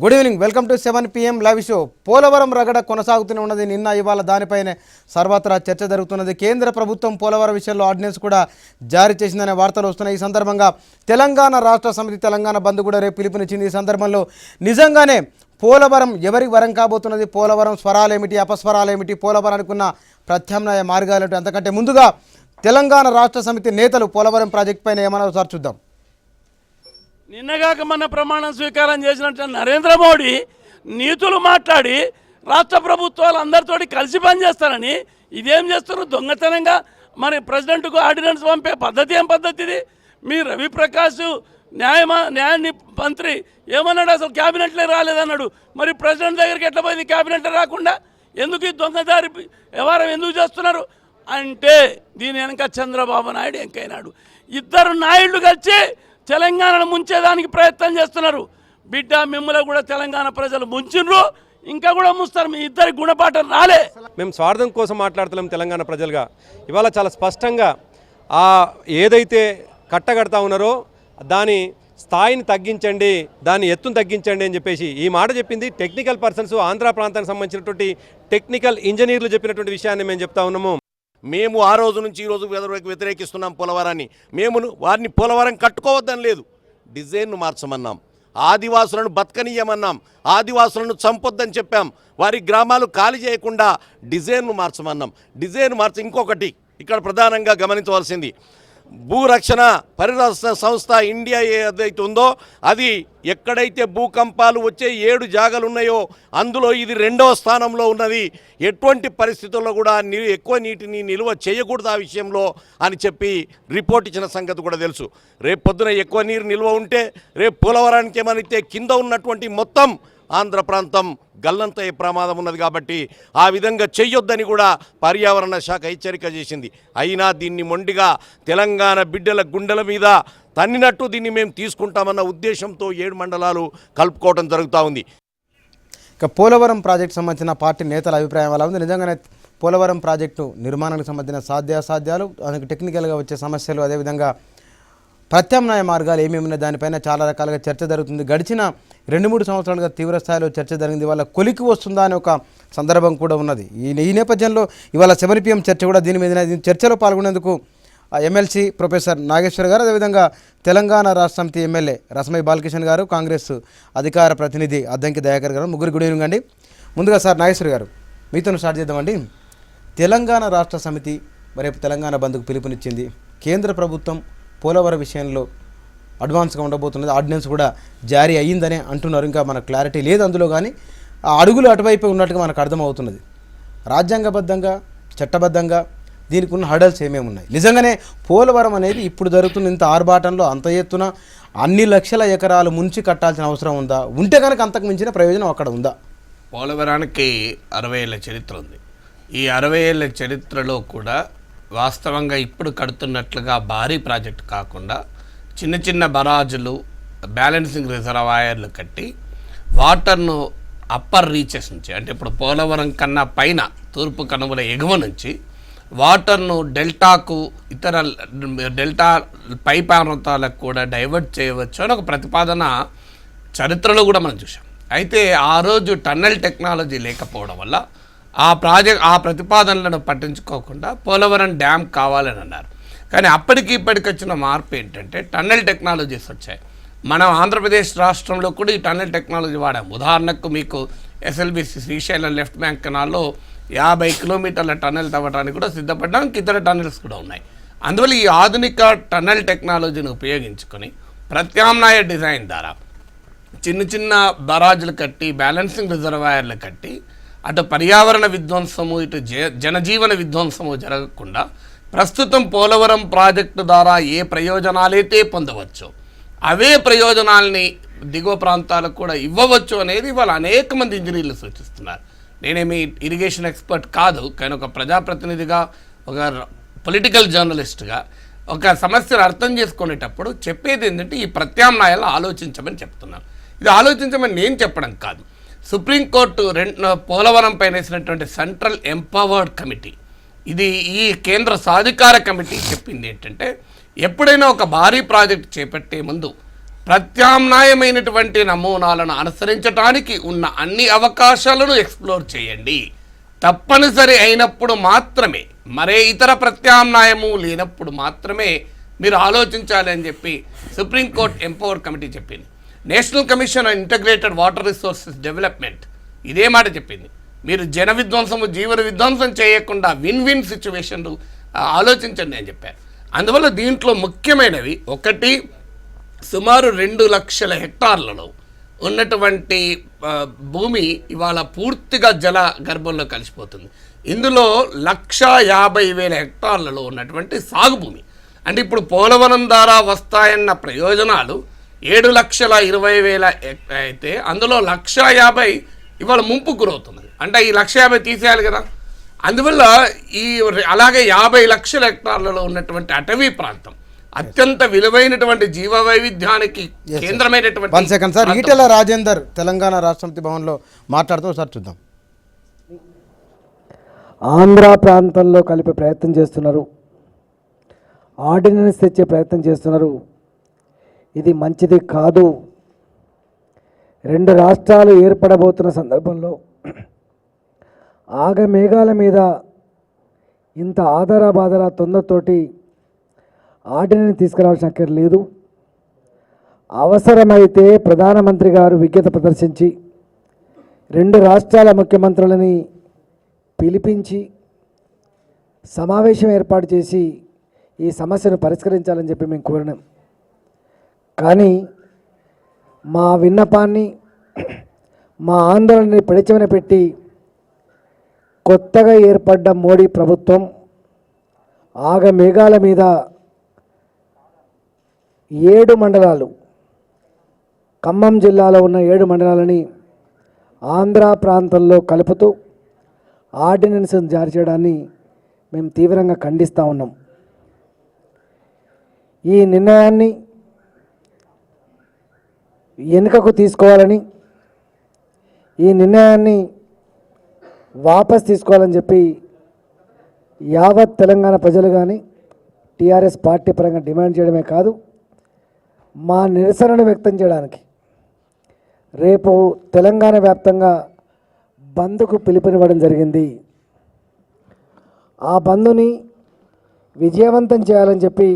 Good evening, welcome to 7 PM live show. Polavaram రగడ కొనసాగుతూనే ఉన్నది. నిన్న ఇవాళ దానిపైనే సర్వత్రా చర్చ జరుగుతున్నది. కేంద్ర ప్రభుత్వం పోలవరం విషయంలో ఆర్డినెన్స్ కూడా జారీ చేసిందనే వార్తలు వస్తున్నాయి. ఈ సందర్భంగా తెలంగాణ రాష్ట్ర సమితి తెలంగాణ బంద్ కూడా రేపు పిలుపునిచ్చింది. ఈ సందర్భంలో నిజంగానే పోలవరం ఎవరికి వరం కాబోతున్నది, పోలవరం స్వరాలేమిటి, అపస్వరాలేమిటి, పోలవరానికి ఉన్న ప్రత్యామ్నాయ మార్గాలేమిటి, అంతకంటే ముందుగా తెలంగాణ రాష్ట్ర సమితి నేతలు పోలవరం ప్రాజెక్టు పైన ఏమన్నా ఒకసారి చూద్దాం. నిన్నగాక మన ప్రమాణం స్వీకారం చేసినట్టు నరేంద్ర మోడీ నీతులు మాట్లాడి రాష్ట్ర ప్రభుత్వాలు అందరితోటి కలిసి పనిచేస్తారని ఇదేం చేస్తారు? దొంగతనంగా మరి ప్రెసిడెంట్కు ఆర్డినెన్స్ పంపే పద్ధతి ఏం పద్ధతి ఇది? మీ రవిప్రకాష్ న్యాయ మంత్రి ఏమన్నాడు? అసలు క్యాబినెట్లే రాలేదన్నాడు. మరి ప్రెసిడెంట్ దగ్గరికి ఎట్లా పోయింది క్యాబినెట్ రాకుండా? ఎందుకు ఈ దొంగదారి వ్యవహారం ఎందుకు చేస్తున్నారు అంటే దీని వెనక చంద్రబాబు నాయుడు వెంకయ్యనాయుడు ఇద్దరు నాయుళ్ళు కలిసి తెలంగాణను ముంచేదానికి ప్రయత్నం చేస్తున్నారు. బిడ్డ మిమ్మల్ని కూడా తెలంగాణ ప్రజలు ముంచిన్రు, ఇంకా కూడా ముస్తారు. మీ ఇద్దరి గుణపాఠం రాలే. మేము స్వార్థం కోసం మాట్లాడుతున్నాం తెలంగాణ ప్రజలుగా. ఇవాళ చాలా స్పష్టంగా ఏదైతే కట్టగడతా ఉన్నారో దాని స్థాయిని తగ్గించండి, దాని ఎత్తును తగ్గించండి అని చెప్పేసి ఈ మాట చెప్పింది టెక్నికల్ పర్సన్స్, ఆంధ్ర ప్రాంతానికి సంబంధించినటువంటి టెక్నికల్ ఇంజనీర్లు చెప్పినటువంటి విషయాన్ని మేము చెప్తా ఉన్నాము. మేము ఆ రోజు నుంచి ఈ రోజు వ్యతిరేకిస్తున్నాం పోలవరాన్ని. మేము వారిని పోలవరం కట్టుకోవద్దని లేదు, డిజైన్ను మార్చమన్నాం. ఆదివాసులను బతకనీయమన్నాం, ఆదివాసులను చంపొద్దని చెప్పాం. వారి గ్రామాలు ఖాళీ చేయకుండా డిజైన్ను మార్చమన్నాం. డిజైన్ ఇంకొకటి ఇక్కడ ప్రధానంగా గమనించవలసింది, భూరక్షణ పరిరక్షణ సంస్థ ఇండియా ఏదైతే ఉందో అది ఎక్కడైతే భూకంపాలు వచ్చే 7 జాగాలు ఉన్నాయో అందులో ఇది 2వ స్థానంలో ఉన్నది. ఎటువంటి పరిస్థితుల్లో కూడా ఎక్కువ నీటిని నిల్వ చేయకూడదు ఆ విషయంలో అని చెప్పి రిపోర్ట్ ఇచ్చిన సంగతి కూడా తెలుసు. రేపు పొద్దున ఎక్కువ నీరు నిల్వ ఉంటే రేపు పోలవరానికి ఏమైతే కింద ఉన్నటువంటి మొత్తం ఆంధ్ర ప్రాంతం గల్లంతయ్యే ప్రమాదం ఉన్నది. కాబట్టి ఆ విధంగా చెయ్యొద్దని కూడా పర్యావరణ శాఖ హెచ్చరిక చేసింది. అయినా దీన్ని మొండిగా తెలంగాణ బిడ్డల గుండెల మీద తన్నినట్టు దీన్ని మేము తీసుకుంటామన్న ఉద్దేశంతో 7 మండలాలు కలుపుకోవడం జరుగుతూ ఉంది. ఇక పోలవరం ప్రాజెక్టు సంబంధించిన పార్టీ నేతల అభిప్రాయం ఎలా ఉంది? నిజంగానే పోలవరం ప్రాజెక్టు నిర్మాణానికి సంబంధించిన సాధ్యాసాధ్యాలు, దానికి టెక్నికల్గా వచ్చే సమస్యలు, అదేవిధంగా ప్రత్యామ్నాయ మార్గాలు ఏమేమి ఉన్నాయి దానిపైన చాలా రకాలుగా చర్చ జరుగుతుంది. గడిచిన 2-3 సంవత్సరాలుగా తీవ్ర స్థాయిలో చర్చ జరిగింది. ఇవాళ కొలికి వస్తుందా అనే ఒక సందర్భం కూడా ఉన్నది. ఈ నేపథ్యంలో ఇవాళ 7 PM చర్చ కూడా దీని మీద. చర్చలో పాల్గొనేందుకు ఎమ్మెల్సీ ప్రొఫెసర్ నాగేశ్వర్ గారు, అదేవిధంగా తెలంగాణ రాష్ట్ర సమితి ఎమ్మెల్యే రసమయ్య బాలకిషన్ గారు, కాంగ్రెస్ అధికార ప్రతినిధి అద్దంకి దయాకర్ గారు, ముగ్గురు గుడ్ ఈవినింగ్ అండి. ముందుగా సార్ నాగేశ్వర్ గారు మీతో స్టార్ట్ చేద్దామండి. తెలంగాణ రాష్ట్ర సమితి రేపు తెలంగాణ బంద్కు పిలుపునిచ్చింది. కేంద్ర ప్రభుత్వం పోలవరం విషయంలో అడ్వాన్స్గా ఉండబోతున్నది. ఆర్డినెన్స్ కూడా జారీ అయ్యిందనే అంటున్నారు. ఇంకా మనకు క్లారిటీ లేదు అందులో, కానీ ఆ అడుగులు అటువైపు ఉన్నట్టుగా మనకు అర్థమవుతున్నది. రాజ్యాంగబద్ధంగా చట్టబద్ధంగా దీనికి ఉన్న హడల్స్ ఏమేమి ఉన్నాయి? నిజంగానే పోలవరం అనేది ఇప్పుడు జరుగుతున్న ఇంత ఆర్భాటంలో అంత ఎత్తున అన్ని లక్షల ఎకరాలు ముంచి కట్టాల్సిన అవసరం ఉందా? ఉంటే కనుక అంతకు మించిన ప్రయోజనం అక్కడ ఉందా? పోలవరానికి 60 ఏళ్ళ చరిత్ర ఉంది. ఈ 60 ఏళ్ళ చరిత్రలో కూడా వాస్తవంగా ఇప్పుడు కడుతున్నట్లుగా భారీ ప్రాజెక్టు కాకుండా చిన్న చిన్న బరాజులు, బ్యాలెన్సింగ్ రిజర్వాయర్లు కట్టి వాటర్ను అప్పర్ రీచెస్ నుంచి, అంటే ఇప్పుడు పోలవరం కన్నా పైన తూర్పు కనుమల ఎగువ నుంచి వాటర్ను డెల్టాకు, ఇతర డెల్టా పై ప్రాంతాలకు కూడా డైవర్ట్ చేయవచ్చు అని ఒక ప్రతిపాదన చరిత్రలో కూడా మనం చూసాం. అయితే ఆ రోజు టన్నెల్ టెక్నాలజీ లేకపోవడం వల్ల ఆ ప్రతిపాదనలను పట్టించుకోకుండా పోలవరం డ్యామ్ కావాలని అన్నారు. కానీ అప్పటికి ఇప్పటికి వచ్చిన మార్పు ఏంటంటే టన్నెల్ టెక్నాలజీస్ వచ్చాయి. మనం ఆంధ్రప్రదేశ్ రాష్ట్రంలో కూడా ఈ టన్నెల్ టెక్నాలజీ వాడాం. ఉదాహరణకు మీకు ఎస్ఎల్బిసి శ్రీశైలం లెఫ్ట్ బ్యాంక్ కెనాల్లో 50 కిలోమీటర్ల టన్నెల్ తవ్వడానికి కూడా సిద్ధపడడానికి ఇతర టన్నెల్స్ కూడా ఉన్నాయి. అందువల్ల ఈ ఆధునిక టన్నెల్ టెక్నాలజీని ఉపయోగించుకొని ప్రత్యామ్నాయ డిజైన్ ద్వారా చిన్న చిన్న బరాజులు కట్టి, బ్యాలెన్సింగ్ రిజర్వాయర్లు కట్టి అటు పర్యావరణ విధ్వంసము, ఇటు జనజీవన విధ్వంసము జరగకుండా ప్రస్తుతం పోలవరం ప్రాజెక్టు ద్వారా ఏ ప్రయోజనాలైతే పొందవచ్చో అవే ప్రయోజనాల్ని దిగువ ప్రాంతాలకు కూడా ఇవ్వవచ్చు అనేది ఇవాళ అనేక మంది ఇంజనీర్లు సూచిస్తున్నారు. నేనేమి ఇరిగేషన్ ఎక్స్పర్ట్ కాదు, కానీ ఒక ప్రజాప్రతినిధిగా, ఒక పొలిటికల్ జర్నలిస్ట్గా ఒక సమస్యను అర్థం చేసుకునేటప్పుడు చెప్పేది ఏంటంటే ఈ ప్రత్యామ్నాయాలు ఆలోచించమని చెప్తున్నాను. ఇది ఆలోచించమని నేను చెప్పడం కాదు. సుప్రీంకోర్టు పోలవరం పైన వేసినటువంటి సెంట్రల్ ఎంపవర్డ్ కమిటీ, ఇది ఈ కేంద్ర సాధికార కమిటీ చెప్పింది ఏంటంటే ఎప్పుడైనా ఒక భారీ ప్రాజెక్ట్ చేపట్టే ముందు ప్రత్యామ్నాయమైనటువంటి నమూనాలను అనుసరించడానికి ఉన్న అన్ని అవకాశాలను ఎక్స్ప్లోర్ చేయండి. తప్పనిసరి అయినప్పుడు మాత్రమే, మరే ఇతర ప్రత్యామ్నాయము లేనప్పుడు మాత్రమే మీరు ఆలోచించాలి అని చెప్పి సుప్రీంకోర్టు ఎంపవర్ కమిటీ చెప్పింది. National commission on integrated water resources development ఇదే మాట చెప్పింది. మీరు జన విధ్వంసము జీవన విధ్వంసం చేయకుండా విన్ విన్ సిచ్యువేషన్లు ఆలోచించండి అని చెప్పారు. అందువల్ల దీంట్లో ముఖ్యమైనవి ఒకటి, సుమారు 2 లక్షల హెక్టార్లలో ఉన్నటువంటి భూమి ఇవాళ పూర్తిగా జల గర్భంలో కలిసిపోతుంది. ఇందులో 1,50,000 హెక్టార్లలో ఉన్నటువంటి సాగు భూమి, అంటే ఇప్పుడు పోలవరం ద్వారా వస్తాయన్న ప్రయోజనాలు 7,20,000 అయితే అందులో 1,50,000 ఇవాళ ముంపు గురవుతున్నది. అంటే ఈ 1,50,000 తీసేయాలి కదా. అందువల్ల అలాగే 50 లక్షల హెక్టార్లలో ఉన్నటువంటి అటవీ ప్రాంతం అత్యంత విలువైనటువంటి జీవ వైవిధ్యానికి కేంద్రమైనటువంటి సార్ ఈటెల రాజేందర్ తెలంగాణ రాష్ట్రపతి భవన్లో మాట్లాడుతూ సార్ చూద్దాం. ఆంధ్ర ప్రాంతంలో కలిపే ప్రయత్నం చేస్తున్నారు, ఆర్డినెన్స్ తెచ్చే ప్రయత్నం చేస్తున్నారు. ఇది మంచిది కాదు. 2 రాష్ట్రాలు ఏర్పడబోతున్న సందర్భంలో ఆగమేఘాల మీద ఇంత ఆధారబాధర తొందరతోటి ఆర్డినెన్స్ తీసుకురావాల్సిన అక్కర లేదు. అవసరమైతే ప్రధానమంత్రి గారు విజ్ఞత ప్రదర్శించి 2 రాష్ట్రాల ముఖ్యమంత్రులని పిలిపించి సమావేశం ఏర్పాటు చేసి ఈ సమస్యను పరిష్కరించాలని చెప్పి మేము కోరినాం. కానీ మా విన్నపాన్ని, మా ఆందోళనని పెడచెవిన పెట్టి కొత్తగా ఏర్పడ్డ మోడీ ప్రభుత్వం ఆగమేఘాల మీద 7 మండలాలు, ఖమ్మం జిల్లాలో ఉన్న 7 మండలాలని ఆంధ్ర ప్రాంతంలో కలుపుతూ ఆర్డినెన్స్ జారీ చేయడాన్ని మేము తీవ్రంగా ఖండిస్తూ ఉన్నాం. ఈ నిర్ణయాన్ని వెనుకకు తీసుకోవాలని, ఈ నిర్ణయాన్ని వాపస్ తీసుకోవాలని చెప్పి యావత్ తెలంగాణ ప్రజలు కానీ టీఆర్ఎస్ పార్టీ పరంగా డిమాండ్ చేయడమే కాదు, మా నిరసనను వ్యక్తం చేయడానికి రేపు తెలంగాణ వ్యాప్తంగా బంద్కు పిలుపునివ్వడం జరిగింది. ఆ బంద్ని విజయవంతం చేయాలని చెప్పి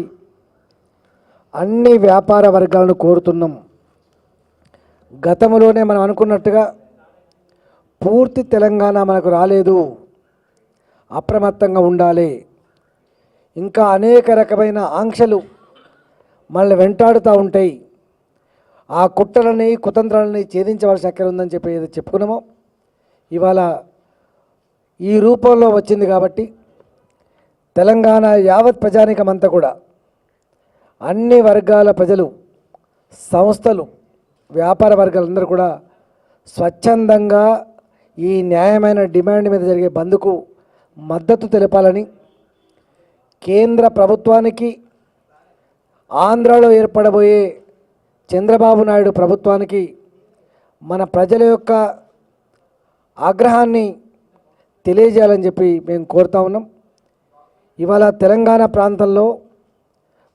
అన్ని వ్యాపార వర్గాలను కోరుతున్నాం. గతంలోనే మనం అనుకున్నట్టుగా పూర్తి తెలంగాణ మనకు రాలేదు, అప్రమత్తంగా ఉండాలి. ఇంకా అనేక రకమైన ఆంక్షలు మనల్ని వెంటాడుతూ ఉంటాయి. ఆ కుట్రలని కుతంత్రాలని ఛేదించవలసిన అక్కర ఉందని చెప్పి ఏదో చెప్పుకున్నామో ఇవాళ ఈ రూపంలో వచ్చింది. కాబట్టి తెలంగాణ యావత్ ప్రజానీకమంతా కూడా, అన్ని వర్గాల ప్రజలు, సంస్థలు, వ్యాపార వర్గాలందరూ కూడా స్వచ్ఛందంగా ఈ న్యాయమైన డిమాండ్ మీద జరిగే బంద్కు మద్దతు తెలపాలని, కేంద్ర ప్రభుత్వానికి, ఆంధ్రాలో ఏర్పడబోయే చంద్రబాబు నాయుడు ప్రభుత్వానికి మన ప్రజల యొక్క ఆగ్రహాన్ని తెలియజేయాలని చెప్పి మేము కోరుతా ఉన్నాం. ఇవాళ తెలంగాణ ప్రాంతంలో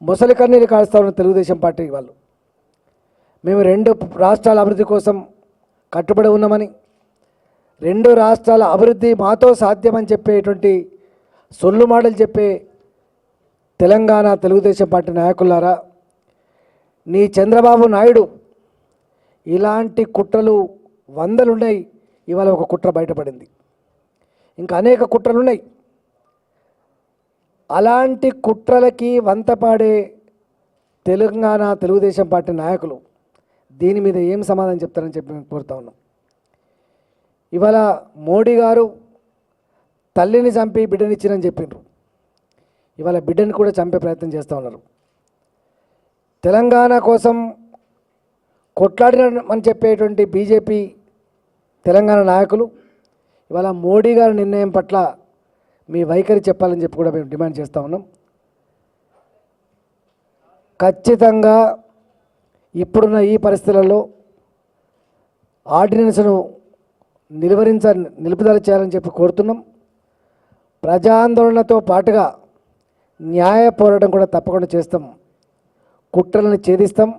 ముసలి కన్నీరు కాడుస్తూ ఉన్న తెలుగుదేశం పార్టీ వాళ్ళు, మేము 2 రాష్ట్రాల అభివృద్ధి కోసం కట్టుబడి ఉన్నామని, 2 రాష్ట్రాల అభివృద్ధి మాతో సాధ్యమని చెప్పేటువంటి సొల్లు మాటలు చెప్పే తెలంగాణ తెలుగుదేశం పార్టీ నాయకులారా, నీ చంద్రబాబు నాయుడు ఇలాంటి కుట్రలు 100 ఉన్నాయి. ఇవాళ ఒక కుట్ర బయటపడింది, ఇంకా అనేక కుట్రలు ఉన్నాయి. అలాంటి కుట్రలకి వంతపాడే తెలంగాణ తెలుగుదేశం పార్టీ నాయకులు దీని మీద ఏం సమాధానం చెప్తారని చెప్పి మేము కోరుతా ఉన్నాం. ఇవాళ మోడీ గారు తల్లిని చంపి బిడ్డనిచ్చినని చెప్పిండ్రు. ఇవాళ బిడ్డని కూడా చంపే ప్రయత్నం చేస్తూ ఉన్నారు. తెలంగాణ కోసం కొట్లాడినని చెప్పేటువంటి బీజేపీ తెలంగాణ నాయకులు ఇవాళ మోడీ గారి నిర్ణయం పట్ల మీ వైఖరి చెప్పాలని చెప్పి కూడా మేము డిమాండ్ చేస్తూ ఉన్నాం. ఖచ్చితంగా ఇప్పుడున్న ఈ పరిస్థితులలో ఆర్డినెన్స్ను నిలుపుదల చేయాలని చెప్పి కోరుతున్నాం. ప్రజాందోళనతో పాటుగా న్యాయ పోరాటం కూడా తప్పకుండా చేస్తాం. కుట్రలను ఛేదిస్తాం.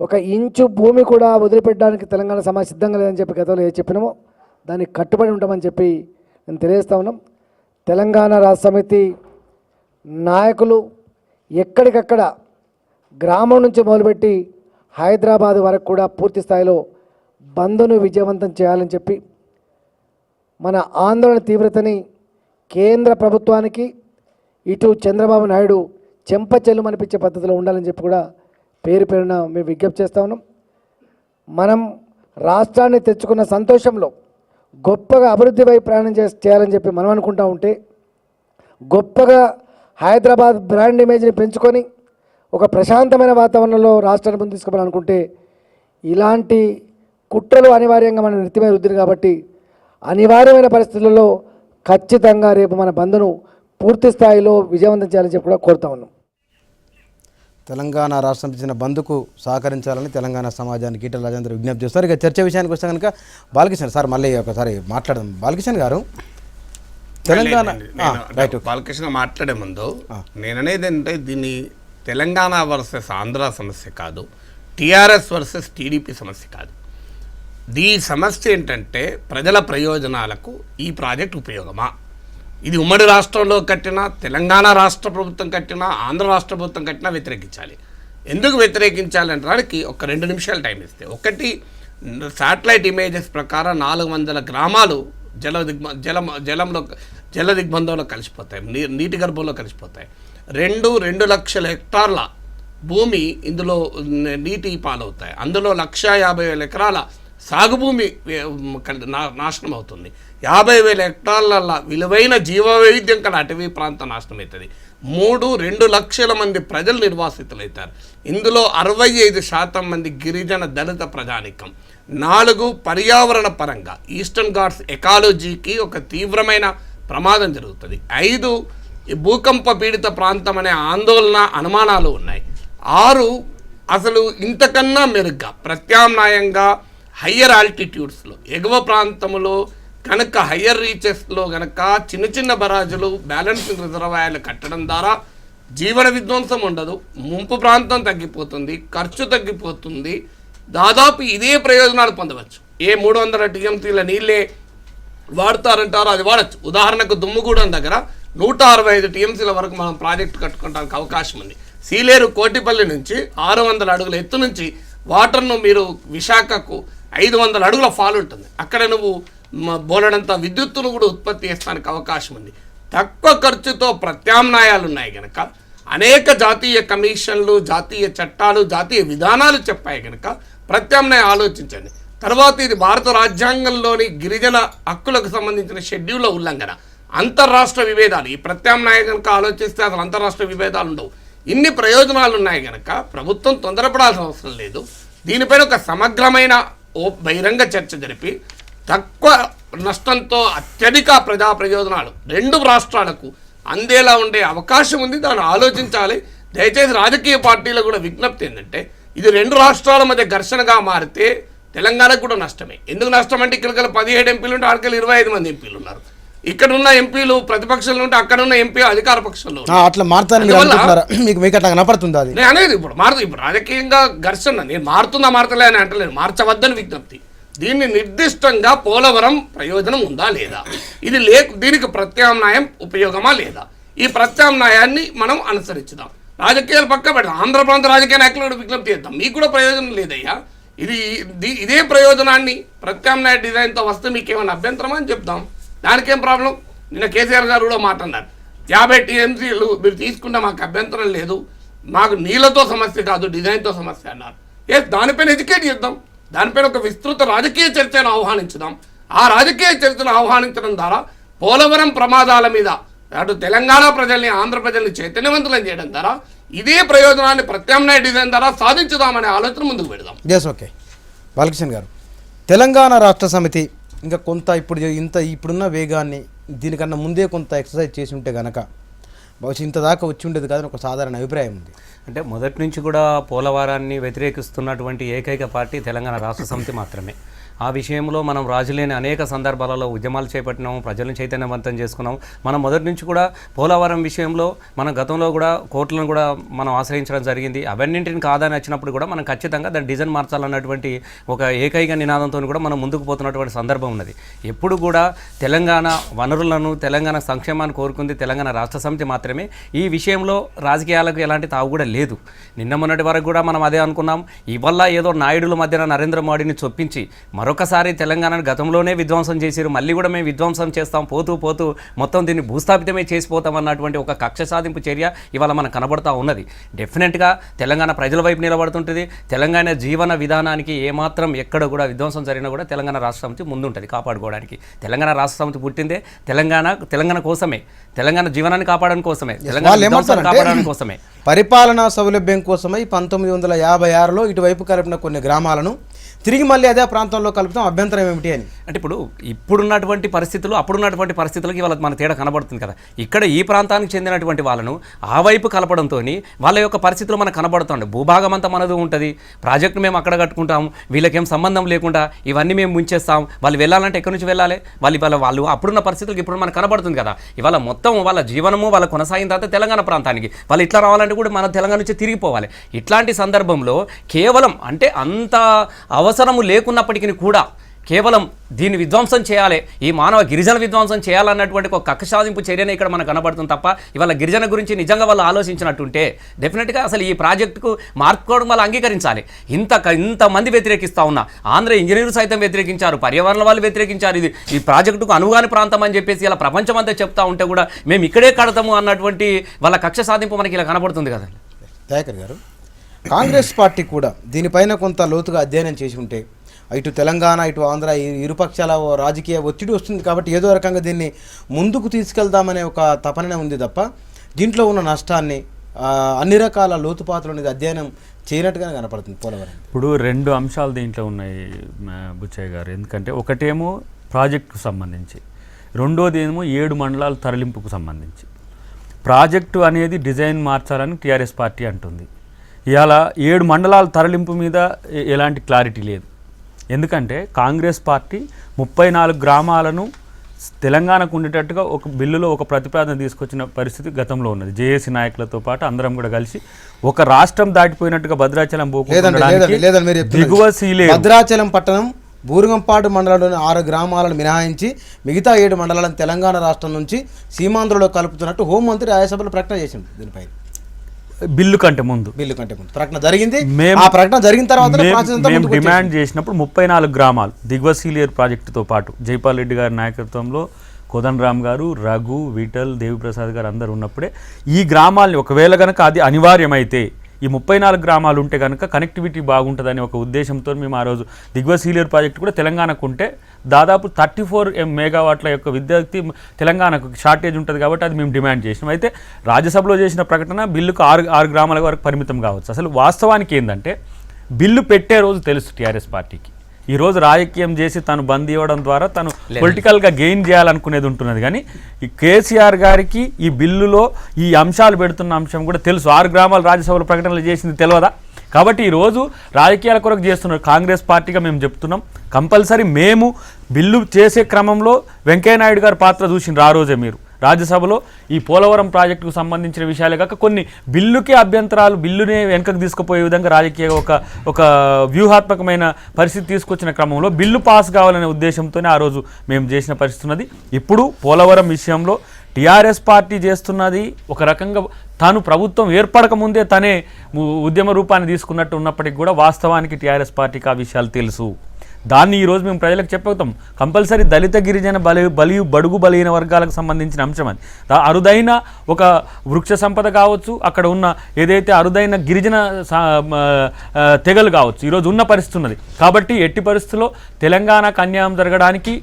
ఒక ఇంచు భూమి కూడా వదిలిపెట్టడానికి తెలంగాణ సమాజం సిద్ధంగా లేదని చెప్పి గతంలో ఏ చెప్పినామో దానికి కట్టుబడి ఉంటామని చెప్పి నేను తెలియజేస్తా ఉన్నాం. తెలంగాణ రాష్ట్ర సమితి నాయకులు ఎక్కడికక్కడ గ్రామం నుంచి మొదలుపెట్టి హైదరాబాద్ వరకు కూడా పూర్తి స్థాయిలో బంద్ను విజయవంతం చేయాలని చెప్పి మన ఆందోళన తీవ్రతని కేంద్ర ప్రభుత్వానికి ఇటు చంద్రబాబు నాయుడు చెంపచెల్లు అనిపించే పద్ధతిలో ఉండాలని చెప్పి కూడా పేరు పేరున మేము విజ్ఞప్తి చేస్తూ ఉన్నాం. మనం రాష్ట్రాన్ని తెచ్చుకున్న సంతోషంలో గొప్పగా అభివృద్ధి వైపు ప్రయాణం చేయాలని చెప్పి మనం అనుకుంటా ఉంటే గొప్పగా హైదరాబాద్ బ్రాండ్ ఇమేజ్ని పెంచుకొని ఒక ప్రశాంతమైన వాతావరణంలో రాష్ట్రాన్ని ముందు తీసుకోవాలని అనుకుంటే ఇలాంటి కుట్రలు అనివార్యంగా మన నెత్తిమీద రుద్దిరు కాబట్టి అనివార్యమైన పరిస్థితులలో ఖచ్చితంగా రేపు మన బంద్ను పూర్తి స్థాయిలో విజయవంతం చేయాలని చెప్పి కూడా కోరుతా ఉన్నాం. తెలంగాణ రాష్ట్రం ఇచ్చిన బంద్కు సహకరించాలని తెలంగాణ సమాజానికి ఈటెల రాజేందర్ విజ్ఞప్తి చేస్తారు. ఇక చర్చ విషయానికి వస్తే కనుక బాలకిషన్ సార్ మళ్ళీ ఒకసారి మాట్లాడదాం. బాలకిషన్ గారు, తెలంగాణ రైట్ బాలకృష్ణ మాట్లాడే ముందు నేను అనేది ఏంటంటే దీన్ని తెలంగాణ వర్సెస్ ఆంధ్ర సమస్య కాదు, టీఆర్ఎస్ వర్సెస్ టీడీపీ సమస్య కాదు. ఈ సమస్య ఏంటంటే ప్రజల ప్రయోజనాలకు ఈ ప్రాజెక్ట్ ఉపయోగమా? ఇది ఉమ్మడి రాష్ట్రంలో కట్టినా, తెలంగాణ రాష్ట్ర ప్రభుత్వం కట్టినా, ఆంధ్ర రాష్ట్ర ప్రభుత్వం కట్టినా వ్యతిరేకించాలి. ఎందుకు వ్యతిరేకించాలి అనడానికి ఒక 2 నిమిషాలు టైం ఇస్తే, ఒకటి శాటిలైట్ ఇమేజెస్ ప్రకారం 400 గ్రామాలు జల దిగ్బంధంలో కలిసిపోతాయి, నీటి గర్భంలో కలిసిపోతాయి. 2 లక్షల హెక్టార్ల భూమి ఇందులో నీటి పాలవుతాయి. అందులో 150,000 ఎకరాల సాగుభూమి నాశనం అవుతుంది. 50,000 హెక్టార్ల విలువైన జీవవైవిధ్యం కల అటవీ ప్రాంతం నాశనం అవుతుంది. 2 లక్షల మంది ప్రజలు నిర్వాసితులవుతారు. ఇందులో 65% మంది గిరిజన దళిత ప్రజానికం. 4 పర్యావరణ పరంగా ఈస్టర్న్ ఘాట్స్ ఎకాలజీకి ఒక తీవ్రమైన ప్రమాదం జరుగుతుంది. 5 భూకంప పీడిత ప్రాంతం అనే ఆందోళన అనుమానాలు ఉన్నాయి. 6 అసలు ఇంతకన్నా మెరుగ్గా ప్రత్యామ్నాయంగా హయ్యర్ ఆల్టిట్యూడ్స్లో ఎగువ ప్రాంతంలో కనుక హయ్యర్ రీచెస్లో కనుక చిన్న చిన్న బరాజులు బ్యాలెన్సింగ్ రిజర్వాయర్లు కట్టడం ద్వారా జీవన విధ్వంసం ఉండదు, ముంపు ప్రాంతం తగ్గిపోతుంది, ఖర్చు తగ్గిపోతుంది. దాదాపు ఇదే ప్రయోజనాలు పొందవచ్చు. 300 టీఎంసీల నీళ్ళే వాడతారంటారో అది వాడచ్చు. ఉదాహరణకు దుమ్ముగూడెం దగ్గర 165 టీఎంసీల వరకు మనం ప్రాజెక్టు కట్టుకోవడానికి అవకాశం ఉంది. సీలేరు కోటిపల్లి నుంచి 600 అడుగుల ఎత్తు నుంచి వాటర్ను మీరు విశాఖకు 500 అడుగుల ఫాల్ ఉంటుంది. అక్కడ నువ్వు బోలెడంత విద్యుత్తును కూడా ఉత్పత్తి చేస్తానికి అవకాశం ఉంది. తక్కువ ఖర్చుతో ప్రత్యామ్నాయాలు ఉన్నాయి కనుక అనేక జాతీయ కమిషన్లు, జాతీయ చట్టాలు, జాతీయ విధానాలు చెప్పాయి కనుక ప్రత్యామ్నాయం ఆలోచించండి. తర్వాత ఇది భారత రాజ్యాంగంలోని గిరిజన హక్కులకు సంబంధించిన షెడ్యూల్లో ఉల్లంఘన, అంతర్రాష్ట్ర విభేదాలు. ఈ ప్రత్యామ్నాయం కనుక ఆలోచిస్తే అసలు అంతర్రాష్ట్ర విభేదాలు ఉండవు. ఇన్ని ప్రయోజనాలు ఉన్నాయి కనుక ప్రభుత్వం తొందరపడాల్సిన అవసరం లేదు. దీనిపైన ఒక సమగ్రమైన బహిరంగ చర్చ జరిపి తక్కువ నష్టంతో అత్యధిక ప్రజా ప్రయోజనాలు 2 రాష్ట్రాలకు అందేలా ఉండే అవకాశం ఉంది. దాన్ని ఆలోచించాలి. దయచేసి రాజకీయ పార్టీలకు కూడా విజ్ఞప్తి ఏంటంటే ఇది 2 రాష్ట్రాల మధ్య ఘర్షణగా మారితే తెలంగాణకు కూడా నష్టమే. ఎందుకు నష్టం అంటే ఇక్కడ 17 ఎంపీలు ఉంటే అక్కడికి 25 మంది ఎంపీలు ఉన్నారు. ఇక్కడ ఉన్న ఎంపీలు ప్రతిపక్షంలో ఉంటే అక్కడ ఉన్న ఎంపీ అధికార పక్షంలో అట్లా మీకు అట్లా కనపడుతుంది. అది నేను అనేది ఇప్పుడు రాజకీయంగా ఘర్షణ నేను మారుతుందా అని అంటలేదు, మార్చవద్దని విజ్ఞప్తి. దీన్ని నిర్దిష్టంగా పోలవరం ప్రయోజనం ఉందా లేదా, ఇది దీనికి ప్రత్యామ్నాయం ఉపయోగమా లేదా, ఈ ప్రత్యామ్నాయాన్ని మనం అనుసరించుదాం. రాజకీయాలు పక్క పెడదాం. ఆంధ్ర ప్రాంత రాజకీయ నాయకులు కూడా విజ్ఞప్తి చేద్దాం, మీకు కూడా ప్రయోజనం లేదయ్యా, ఇదే ప్రయోజనాన్ని ప్రత్యామ్నాయ డిజైన్తో వస్తే మీకు ఏమైనా అభ్యంతరమా అని చెప్దాం. దానికేం ప్రాబ్లం. నిన్న కేసీఆర్ గారు కూడా మాట్లాడారు, 50 టీఎంసీలు మీరు తీసుకుంటే మాకు అభ్యంతరం లేదు, మాకు నీళ్ళతో సమస్య కాదు డిజైన్తో సమస్య అన్నారు. దానిపైన ఎడ్యుకేట్ చేద్దాం, దానిపైన ఒక విస్తృత రాజకీయ చర్చను ఆహ్వానించుదాం. ఆ రాజకీయ చర్చను ఆహ్వానించడం ద్వారా పోలవరం ప్రమాదాల మీద అటు తెలంగాణ ప్రజల్ని, ఆంధ్ర ప్రజల్ని చైతన్యవంతులను చేయడం ద్వారా ఇదే ప్రయోజనాన్ని ప్రత్యామ్నాయ డిజైన్ ద్వారా సాధించుదామనే ఆలోచన ముందుకు పెడదాం. ఓకే బాలకృష్ణ గారు, తెలంగాణ రాష్ట్ర సమితి ఇంకా కొంత ఇప్పుడున్న వేగాన్ని దీనికన్నా ముందే కొంత ఎక్సర్సైజ్ చేసి ఉంటే కనుక బహుశా ఇంత దాకా వచ్చి ఉండేది కాదని ఒక సాధారణ అభిప్రాయం ఉంది. అంటే మొదటి నుంచి కూడా పోలవరాన్ని వ్యతిరేకిస్తున్నటువంటి ఏకైక పార్టీ తెలంగాణ రాష్ట్ర సమితి మాత్రమే. ఆ విషయంలో మనం రాజులేని అనేక సందర్భాలలో ఉద్యమాలు చేపట్టినాము, ప్రజలను చైతన్యవంతం చేసుకున్నాం. మనం మొదటి నుంచి కూడా పోలవరం విషయంలో మనం గతంలో కూడా కోర్టులను కూడా మనం ఆశ్రయించడం జరిగింది. అవన్నింటిని కాదని వచ్చినప్పుడు కూడా మనం ఖచ్చితంగా దాన్ని డిజైన్ మార్చాలన్నటువంటి ఒక ఏకైక నినాదంతో కూడా మనం ముందుకు పోతున్నటువంటి సందర్భం ఉన్నది. ఎప్పుడు కూడా తెలంగాణ వనరులను, తెలంగాణ సంక్షేమాన్ని కోరుకుంది తెలంగాణ రాష్ట్ర సమితి మాత్రమే. ఈ విషయంలో రాజకీయాలకు ఎలాంటి తావు కూడా లేదు. నిన్న మొన్నటి వరకు కూడా మనం అదే అనుకున్నాం. ఇవల్ల ఏదో నాయుడుల మధ్యన నరేంద్ర మోడీని చొప్పించి మరొకసారి తెలంగాణను గతంలోనే విధ్వంసం చేశారు, మళ్ళీ కూడా మేము విధ్వంసం చేస్తాం, పోతూ పోతూ మొత్తం దీన్ని భూస్థాపితమే చేసిపోతాం అన్నటువంటి ఒక కక్ష సాధింపు చర్య ఇవాళ మనకు కనబడుతూ ఉన్నది. డెఫినెట్గా తెలంగాణ ప్రజల వైపు నిలబడుతుంటుంది. తెలంగాణ జీవన విధానానికి ఏమాత్రం ఎక్కడ కూడా విధ్వంసం జరిగినా కూడా తెలంగాణ రాష్ట్ర సమితి ముందుంటుంది కాపాడుకోవడానికి. తెలంగాణ రాష్ట్ర సమితి పుట్టిందే తెలంగాణ కోసమే, తెలంగాణ జీవనాన్ని కాపాడడానికి కోసమే, తెలంగాణ విధ్వంసాన్ని కాపాడడానికి కోసమే, పరిపాలనా సౌలభ్యం కోసమై 1956లో ఇటువైపు కలిపిన కొన్ని గ్రామాలను తిరిగి మళ్ళీ అదే ప్రాంతంలో కలుపుతాం, అభ్యంతరం ఏమిటి అని. అంటే ఇప్పుడున్నటువంటి పరిస్థితులు అప్పుడున్నటువంటి పరిస్థితులకి వాళ్ళ మన తేడా కనబడుతుంది కదా. ఇక్కడ ఈ ప్రాంతానికి చెందినటువంటి వాళ్ళను ఆ వైపు కలపడంతో వాళ్ళ యొక్క పరిస్థితులు మనకు కనబడుతుంది. భూభాగం అంతా మనది ఉంటుంది, ప్రాజెక్టు మేము అక్కడ కట్టుకుంటాం, వీళ్ళకేం సంబంధం లేకుండా ఇవన్నీ మేము ముంచేస్తాం. వాళ్ళు వెళ్ళాలంటే ఎక్కడి నుంచి వెళ్ళాలి? వాళ్ళు అప్పుడున్న పరిస్థితులకు ఇప్పుడు మనకు కనబడుతుంది కదా. ఇవాళ మొత్తం వాళ్ళ జీవనము వాళ్ళ కొనసాగిన తర్వాత తెలంగాణ ప్రాంతానికి వాళ్ళు ఇట్లా రావాలంటే కూడా మన తెలంగాణ నుంచి తిరిగిపోవాలి. ఇట్లాంటి సందర్భంలో కేవలం అంటే అంత అవసరము లేకున్నప్పటికీ కూడా కేవలం దీన్ని విధ్వంసం చేయాలి, ఈ మానవ గిరిజన విధ్వంసం చేయాలన్నటువంటి ఒక కక్ష సాధింపు చర్యనే ఇక్కడ మనకు కనబడుతుంది తప్ప ఇవాళ గిరిజన గురించి నిజంగా వాళ్ళు ఆలోచించినట్టుంటే డెఫినెట్గా అసలు ఈ ప్రాజెక్టుకు మార్పుకోవడం వాళ్ళు అంగీకరించాలి. ఇంతమంది వ్యతిరేకిస్తూ ఉన్నా, ఆంధ్ర ఇంజనీర్లు సైతం వ్యతిరేకించారు, పర్యావరణ వాళ్ళు వ్యతిరేకించారు, ఈ ప్రాజెక్టుకు అనుగాని ప్రాంతం అని చెప్పేసి ఇలా ప్రపంచం అంతా చెప్తా ఉంటే కూడా మేము ఇక్కడే కడతాము అన్నటువంటి వాళ్ళ కక్ష సాధింపు మనకి ఇలా కనబడుతుంది కదా. దయాకర్ గారు, కాంగ్రెస్ పార్టీ కూడా దీనిపైన కొంత లోతుగా అధ్యయనం చేసి ఉంటే ఇటు తెలంగాణ ఇటు ఆంధ్ర ఇరుపక్షాల రాజకీయ ఒత్తిడి వస్తుంది కాబట్టి ఏదో రకంగా దీన్ని ముందుకు తీసుకెళ్దామనే ఒక తపన ఉంది తప్ప దీంట్లో ఉన్న నష్టాన్ని అన్ని రకాల లోతుపాతులు అనేది అధ్యయనం చేయనట్టుగానే కనపడుతుంది పోలవరం. ఇప్పుడు 2 అంశాలు దీంట్లో ఉన్నాయి బుచ్చయ్య గారు. ఎందుకంటే ఒకటేమో ప్రాజెక్టుకు సంబంధించి, రెండోది ఏమో 7 మండలాల తరలింపుకు సంబంధించి. ప్రాజెక్టు అనేది డిజైన్ మార్చాలని టీఆర్ఎస్ పార్టీ అంటుంది. ఇవాళ 7 మండలాల తరలింపు మీద ఎలాంటి క్లారిటీ లేదు. ఎందుకంటే కాంగ్రెస్ పార్టీ 34 గ్రామాలను తెలంగాణకు ఉండేటట్టుగా ఒక బిల్లులో ఒక ప్రతిపాదన తీసుకొచ్చిన పరిస్థితి గతంలో ఉన్నది. జేఏసీ నాయకులతో పాటు అందరం కూడా కలిసి ఒక రాష్ట్రం దాటిపోయినట్టుగా భద్రాచలం దిగువ సీలేరు భద్రాచలం పట్టణం బూరుగంపాడు మండలంలోని 6 గ్రామాలను మినహాయించి మిగతా 7 మండలాలను తెలంగాణ రాష్ట్రం నుంచి సీమాంధ్రలో కలుపుతున్నట్టు హోంమంత్రి రాజ్యసభలో ప్రకటన చేసింది. దీనిపై బిల్లు కంటే ముందు ప్రకటన జరిగింది. ఆ ప్రకటన జరిగిన తర్వాత మేము డిమాండ్ చేసినప్పుడు 34 గ్రామాలు దిగువ సీలేరు ప్రాజెక్టుతో పాటు జైపాల్ రెడ్డి గారి నాయకత్వంలో కోదండరామ్ గారు, రఘు, విఠల్, దేవిప్రసాద్ గారు అందరూ ఉన్నప్పుడే ఈ గ్రామాల్ని ఒకవేళ కనుక అది అనివార్యమైతే ఈ 34 గ్రామాలు ఉంటే కనుక కనెక్టివిటీ బాగుంటుందని ఒక ఉద్దేశంతో మేము ఆ రోజు దిగువ సీలేరు ప్రాజెక్టు కూడా తెలంగాణకు ఉంటే దాదాపు 34 మెగావాట్ల యొక్క విద్యుత్ తెలంగాణకు షార్టేజ్ ఉంటుంది కాబట్టి అది మేము డిమాండ్ చేసినాం. అయితే రాజ్యసభలో చేసిన ప్రకటన బిల్లుకు 6 గ్రామాల వరకు పరిమితం కావచ్చు. అసలు వాస్తవానికి ఏంటంటే బిల్లు పెట్టే రోజు తెలుసు టీఆర్ఎస్ పార్టీకి, ఈరోజు రాజకీయం చేసి తను బంద్ ఇవ్వడం ద్వారా తను పొలిటికల్గా గెయిన్ చేయాలనుకునేది ఉంటున్నది. కానీ ఈ కేసీఆర్ గారికి ఈ బిల్లులో ఈ అంశాలు పెడుతున్న అంశం కూడా తెలుసు. 6 గ్రామాలు రాజ్యసభలో ప్రకటనలు చేసింది తెలియదా? కాబట్టి ఈరోజు రాజకీయాల కొరకు చేస్తున్నారు కాంగ్రెస్ పార్టీగా మేము చెప్తున్నాం. కంపల్సరీ మేము బిల్లు చేసే క్రమంలో వెంకయ్యనాయుడు గారి పాత్ర చూసిండ్రు. ఆ రోజే మీరు రాజ్యసభలో ఈ పోలవరం ప్రాజెక్టుకు సంబంధించిన విషయాలే కాక కొన్ని బిల్లుకే అభ్యంతరాలు, బిల్లునే వెనకకు తీసుకుపోయే విధంగా రాజకీయ ఒక వ్యూహాత్మకమైన పరిస్థితి తీసుకొచ్చిన క్రమంలో బిల్లు పాస్ కావాలనే ఉద్దేశంతోనే ఆ రోజు మేము చేసిన పరిస్థితి ఉన్నది. ఇప్పుడు పోలవరం విషయంలో టీఆర్ఎస్ పార్టీ చేస్తున్నది ఒక రకంగా తాను ప్రభుత్వం ఏర్పడక ముందే తనే ఉద్యమ రూపాన్ని తీసుకున్నట్టు ఉన్నప్పటికీ కూడా వాస్తవానికి టీఆర్ఎస్ పార్టీకి ఆ విషయాలు తెలుసు. దాన్ని ఈరోజు మేము ప్రజలకు చెప్పగలుగుతాం. కంపల్సరీ దళిత గిరిజన బడుగు బలహీన వర్గాలకు సంబంధించిన అంశం అది. అరుదైన ఒక వృక్ష సంపద కావచ్చు, అక్కడ ఉన్న ఏదైతే అరుదైన గిరిజన తెగలు కావచ్చు, ఈరోజు ఉన్న పరిస్థితి ఉన్నది. కాబట్టి ఎట్టి పరిస్థితుల్లో తెలంగాణకు అన్యాయం జరగడానికి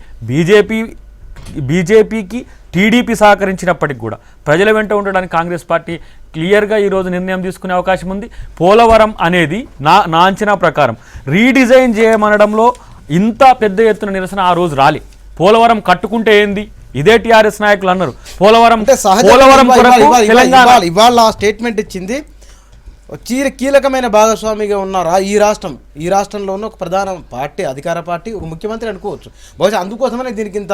బీజేపీకి టీడీపీ సహకరించినప్పటికి కూడా ప్రజల వెంట ఉండడానికి కాంగ్రెస్ పార్టీ క్లియర్గా ఈరోజు నిర్ణయం తీసుకునే అవకాశం ఉంది. పోలవరం అనేది నా అంచనా ప్రకారం రీడిజైన్ చేయమనడంలో ఇంత పెద్ద ఎత్తున నిరసన ఆ రోజు రాలి. పోలవరం కట్టుకుంటే ఏంది, ఇదే టీఆర్ఎస్ నాయకులు అన్నారు. పోలవరం అంటే పోలవరం కొరకు తెలంగాణ ఇవాళ స్టేట్మెంట్ ఇచ్చింది కీలకమైన భాగస్వామిగా ఉన్న ఈ రాష్ట్రంలో ఉన్న ఒక ప్రధాన పార్టీ, అధికార పార్టీ, ఒక ముఖ్యమంత్రి అనుకోవచ్చు. బహుశా అందుకోసమనే దీనికి ఇంత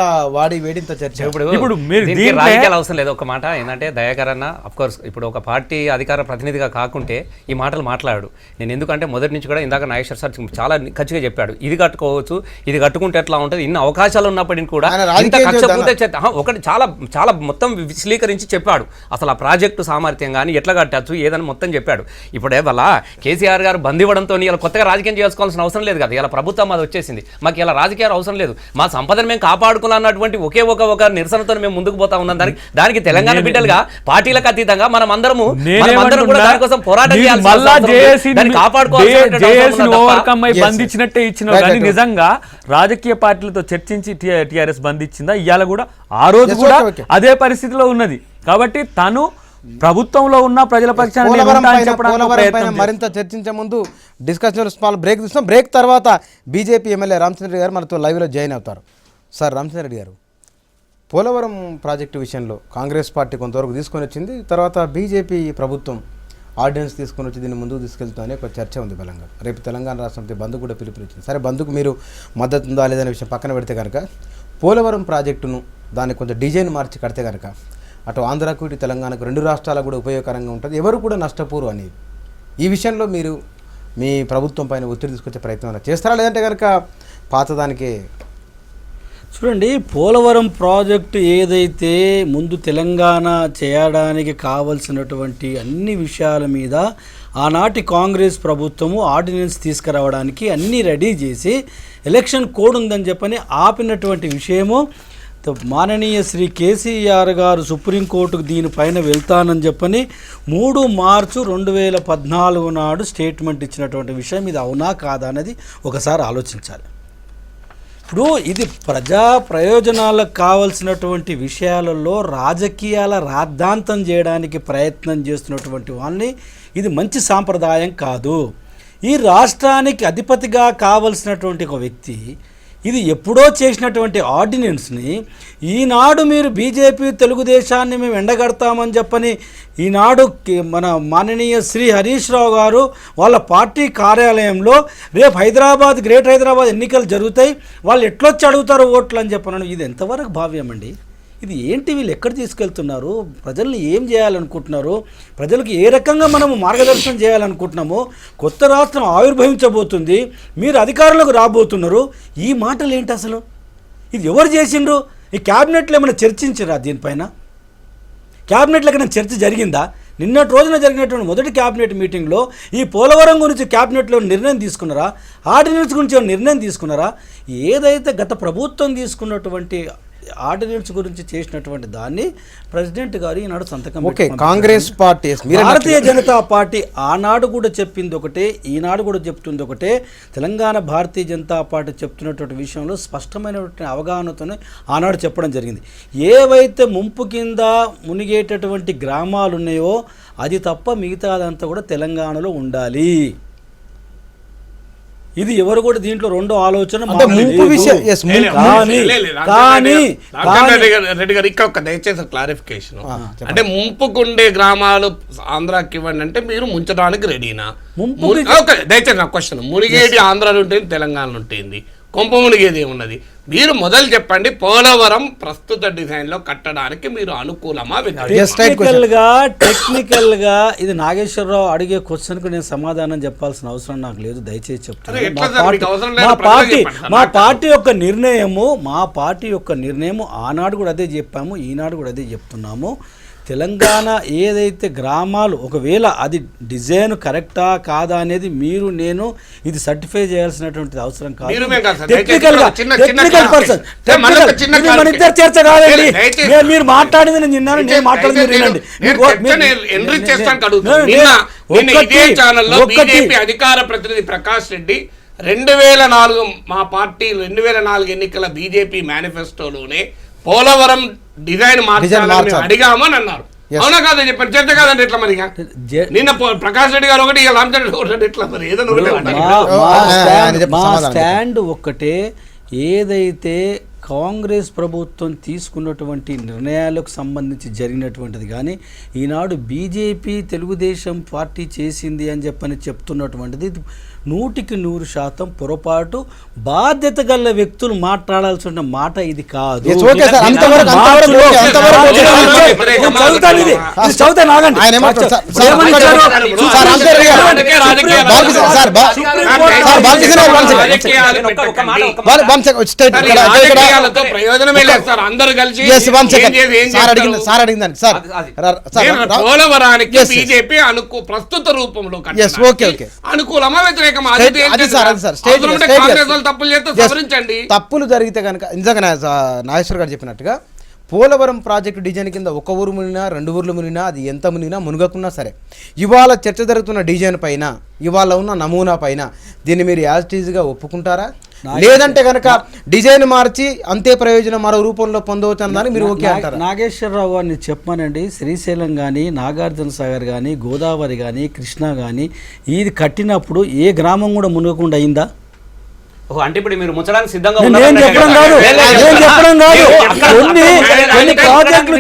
ఇంత చర్చ. ఇప్పుడు మీరు రాజకీయాలు అవసరం లేదు. ఒక మాట ఏంటంటే దయాకర్ అన్న అఫ్కోర్స్ ఇప్పుడు ఒక పార్టీ అధికార ప్రతినిధిగా కాకుంటే ఈ మాటలు మాట్లాడు. నేను ఎందుకంటే మొదటి నుంచి కూడా ఇందాక నాగేశ్వర్ సార్ చాలా ఖచ్చితంగా చెప్పాడు, ఇది కట్టుకోవచ్చు, ఇది కట్టుకుంటే ఎట్లా ఉంటుంది, ఇన్ని అవకాశాలు ఉన్నప్పటికీ కూడా ఇంత కక్షపూర్తే ఒకటి చాలా చాలా మొత్తం విశ్లీకరించి చెప్పాడు. అసలు ఆ ప్రాజెక్టు సామర్థ్యం కానీ ఎట్లా కట్టచ్చు ఏదని మొత్తం చెప్పాడు. ఇప్పుడే వల్ల కేసీఆర్ గారు బంద్ ఇవ్వడంతో ఇలా కొత్తగా రాజకీయం చేసుకోవాల్సిన అవసరం లేదు కదా. ఇలా ప్రభుత్వం అది వచ్చేసింది, మాకు ఇలా రాజకీయాలు అవసరం లేదు, మా సంపదను మేము కాపాడుకోవాలన్నటువంటి ఒకే ఒక నిరసనతో మేము ముందుకు పోతా ఉన్నాం. దానికి తెలంగాణ బిడ్డలుగా పార్టీలకు అతీతంగా మనం అందరం కూడా దానికోసం పోరాటం బంధించినట్టే ఇచ్చిన కానీ నిజంగా రాజకీయ పార్టీలతో చర్చించి టీఆర్ఎస్ బంధించిందా? ఇవాళ కూడా ఆ రోజు కూడా అదే పరిస్థితిలో ఉన్నది. కాబట్టి తను ప్రభుత్వంలో ఉన్న ప్రజల పక్షాన్ని మరింత చర్చించే ముందు డిస్కషన్ స్మాల్ బ్రేక్ తీస్తాం. బ్రేక్ తర్వాత బీజేపీ ఎమ్మెల్యే రామచంద్ర గారు మనతో లైవ్లో జాయిన్ అవుతారు. సార్ రామచంద్ర రెడ్డి గారు, పోలవరం ప్రాజెక్టు విషయంలో కాంగ్రెస్ పార్టీ కొంతవరకు తీసుకొని వచ్చింది, తర్వాత బీజేపీ ప్రభుత్వం ఆర్డినెన్స్ తీసుకొని వచ్చి దీన్ని ముందుకు తీసుకెళ్తామని ఒక చర్చ ఉంది బలంగా. రేపు తెలంగాణ రాష్ట్రంతో బంద్ కూడా పిలుపునిచ్చింది. సరే, బంద్కు మీరు మద్దతు ఉందా లేదనే విషయం పక్కన పెడితే కనుక పోలవరం ప్రాజెక్టును దాన్ని కొంచెం డిజైన్ మార్చి కడితే కనుక అటు ఆంధ్రాకు ఇటు తెలంగాణకు రెండు రాష్ట్రాలకు కూడా ఉపయోగకరంగా ఉంటుంది, ఎవరు కూడా నష్టపోరు అనేది. ఈ విషయంలో మీరు మీ ప్రభుత్వం పైన ఒత్తిడి తీసుకొచ్చే ప్రయత్నం చేస్తారా, లేదంటే కనుక పాతదానికే? చూడండి, పోలవరం ప్రాజెక్టు ఏదైతే ముందు తెలంగాణ చేయడానికి కావలసినటువంటి అన్ని విషయాల మీద ఆనాటి కాంగ్రెస్ ప్రభుత్వము ఆర్డినెన్స్ తీసుకురావడానికి అన్నీ రెడీ చేసి ఎలక్షన్ కోడ్ ఉందని చెప్పని ఆపినటువంటి విషయము మాననీయ శ్రీ కేసీఆర్ గారు సుప్రీంకోర్టుకు దీనిపైన వెళ్తానని చెప్పని 3 మార్చి 2014 నాడు స్టేట్మెంట్ ఇచ్చినటువంటి విషయం ఇది అవునా కాదా అనేది ఒకసారి ఆలోచించాలి. ఇప్పుడు ఇది ప్రజా ప్రయోజనాలకు కావలసినటువంటి విషయాలలో రాజకీయాల రాద్ధాంతం చేయడానికి ప్రయత్నం చేస్తున్నటువంటి వాళ్ళని ఇది మంచి సాంప్రదాయం కాదు. ఈ రాష్ట్రానికి అధిపతిగా కావలసినటువంటి ఒక వ్యక్తి ఇది ఎప్పుడో చేసినటువంటి ఆర్డినెన్స్ని ఈనాడు మీరు బీజేపీ తెలుగుదేశాన్ని మేము ఎండగడతామని చెప్పని ఈనాడు మన మాననీయ శ్రీ హరీష్ రావు గారు వాళ్ళ పార్టీ కార్యాలయంలో రేపు గ్రేట్ హైదరాబాద్ ఎన్నికలు జరుగుతాయి, వాళ్ళు ఎట్లొచ్చి అడుగుతారు ఓట్లు అని చెప్పన్నాను. ఇది ఎంతవరకు భావ్యమండి? ఇది ఏంటి? వీళ్ళు ఎక్కడ తీసుకెళ్తున్నారు? ప్రజల్ని ఏం చేయాలనుకుంటున్నారు? ప్రజలకు ఏ రకంగా మనము మార్గదర్శనం చేయాలనుకుంటున్నామో, కొత్త రాష్ట్రం ఆవిర్భవించబోతుంది, మీరు అధికారంలోకి రాబోతున్నారు, ఈ మాటలు ఏంటి అసలు? ఇది ఎవరు చేసిండ్రు? ఈ క్యాబినెట్లో ఏమైనా చర్చించరా? దీనిపైన క్యాబినెట్లో ఎక్కడైనా చర్చ జరిగిందా? నిన్నటి రోజున జరిగినటువంటి మొదటి క్యాబినెట్ మీటింగ్లో ఈ పోలవరం గురించి క్యాబినెట్లో నిర్ణయం తీసుకున్నారా? ఆర్డినెన్స్ గురించి నిర్ణయం తీసుకున్నారా? ఏదైతే గత ప్రభుత్వం తీసుకున్నటువంటి ఆర్డినెన్స్ గురించి చేసినటువంటి దాన్ని ప్రెసిడెంట్ గారు ఈనాడు సంతకం కాంగ్రెస్ పార్టీ భారతీయ జనతా పార్టీ ఆనాడు కూడా చెప్పింది ఒకటే, ఈనాడు కూడా చెప్తుంది ఒకటే. తెలంగాణ భారతీయ జనతా పార్టీ చెప్తున్నటువంటి విషయంలో స్పష్టమైనటువంటి అవగాహనతోనే ఆనాడు చెప్పడం జరిగింది. ఏవైతే ముంపు కింద మునిగేటటువంటి గ్రామాలు ఉన్నాయో అది తప్ప మిగతాదంతా కూడా తెలంగాణలో ఉండాలి. ఇది ఎవరు కూడా దీంట్లో రెండో ఆలోచన. రెడ్డి గారు ఇక్కడ దయచేసి క్లారిఫికేషన్, అంటే ముంపుకుండే గ్రామాలు ఆంధ్రాకి ఇవ్వండి అంటే మీరు ముంచడానికి రెడీనా? దయచేసి నా క్వశ్చన్, మునిగేది ఆంధ్రాలో ఉంటుంది, తెలంగాణలో ఉంటుంది, కొంప మునిగేది ఏమున్నది? మీరు మొదలు చెప్పండి. పోలవరం ప్రస్తుత డిజైన్ లో కట్టడానికి మీరు అనుకూలమా? టెక్నికల్ గా ఇది నాగేశ్వరరావు అడిగే క్వశ్చన్ కు నేను సమాధానం చెప్పాల్సిన అవసరం నాకు లేదు. దయచేసి చెప్తాను. మా పార్టీ యొక్క నిర్ణయము ఆనాడు కూడా అదే చెప్పాము, ఈనాడు కూడా అదే చెప్తున్నాము. తెలంగాణ ఏదైతే గ్రామాలు ఒకవేళ అది డిజైన్ కరెక్టా కాదా అనేది మీరు నేను ఇది సర్టిఫై చేయాల్సినటువంటి అవసరం కాదు. చర్చ కాదండి. మీరు మాట్లాడింది నేను విన్నాను, నేను మాట్లాడింది అధికార ప్రతినిధి ప్రకాష్ రెడ్డి 2004 మా పార్టీ 2004 ఎన్నికల బీజేపీ మేనిఫెస్టోలోనే పోలవరం డిజైన్ మార్చాలని అడిగామని అన్నారు. అవునా కాదని చెప్పారు. చర్చ కాదండి ఎట్లా మరి? నిన్న ప్రకాష్ రెడ్డి గారు ఒకటి, రామచంద్ర ఎట్లా మరి? ఏదైనా మా స్టాండ్ ఒక్కటే. ఏదైతే కాంగ్రెస్ ప్రభుత్వం తీసుకున్నటువంటి నిర్ణయాలకు సంబంధించి జరిగినటువంటిది కానీ ఈనాడు బీజేపీ తెలుగుదేశం పార్టీ చేసింది అని చెప్తున్నటువంటిది 100% పొరపాటు. బాధ్యత గల వ్యక్తులు మాట్లాడాల్సిన మాట ఇది కాదు. పోలవరానికి బీజేపీ ప్రస్తుత రూపంలో అనుకూలమా వ్యతిరేక తప్పులు జరిగితే కనుక నిజంగా నాగేశ్వర్ గారు చెప్పినట్టుగా పోలవరం ప్రాజెక్టు డిజైన్ కింద ఒక ఊరు మునినా 2 ఊర్లు మునినా అది ఎంత మునినా మునుగకున్నా సరే ఇవాళ చర్చ జరుగుతున్న డిజైన్ పైన ఇవాళ ఉన్న నమూనా పైన దీన్ని మీరు యాజ్ టీజ్గా ఒప్పుకుంటారా? లేదంటే కనుక డిజైన్ మార్చి అంతే ప్రయోజనం మరో రూపంలో పొందవచ్చు అన్నదాన్ని మీరు ఓకే అంటారా? నాగేశ్వరరావు గారిని చెప్పానండి, శ్రీశైలం కానీ నాగార్జున సాగర్ కానీ గోదావరి కానీ కృష్ణా కానీ ఇది కట్టినప్పుడు ఏ గ్రామం కూడా మునగకుండా అయిందా? అంటే ఇప్పుడు మీరు ముచ్చడానికి సిద్ధంగా నేను చెప్పడం కాదు కొన్ని ప్రాజెక్టులు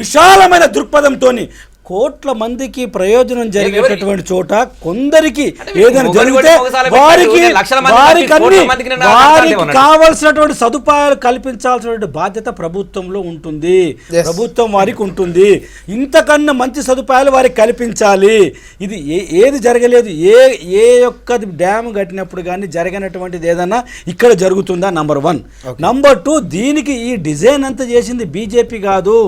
విశాలమైన దృక్పథంతోని కోట్ల మందికి ప్రయోజనం జరిగేటటువంటి చోట కొందరికి ఏదైనా జరిగితే వారికి కావలసినటువంటి సదుపాయాలు కల్పించాల్సినటువంటి బాధ్యత ప్రభుత్వంలో ఉంటుంది, ప్రభుత్వం వారికి ఉంటుంది. ఇంతకన్నా మంచి సదుపాయాలు వారికి కల్పించాలి. ఇది ఏది జరగలేదు, ఏ ఒక్క డ్యామ్ కట్టినప్పుడు కానీ జరగనటువంటిది ఏదన్నా ఇక్కడ జరుగుతుందా? నంబర్ 1. నంబర్ 2, దీనికి ఈ డిజైన్ అంతా చేసింది బీజేపీ కాదు.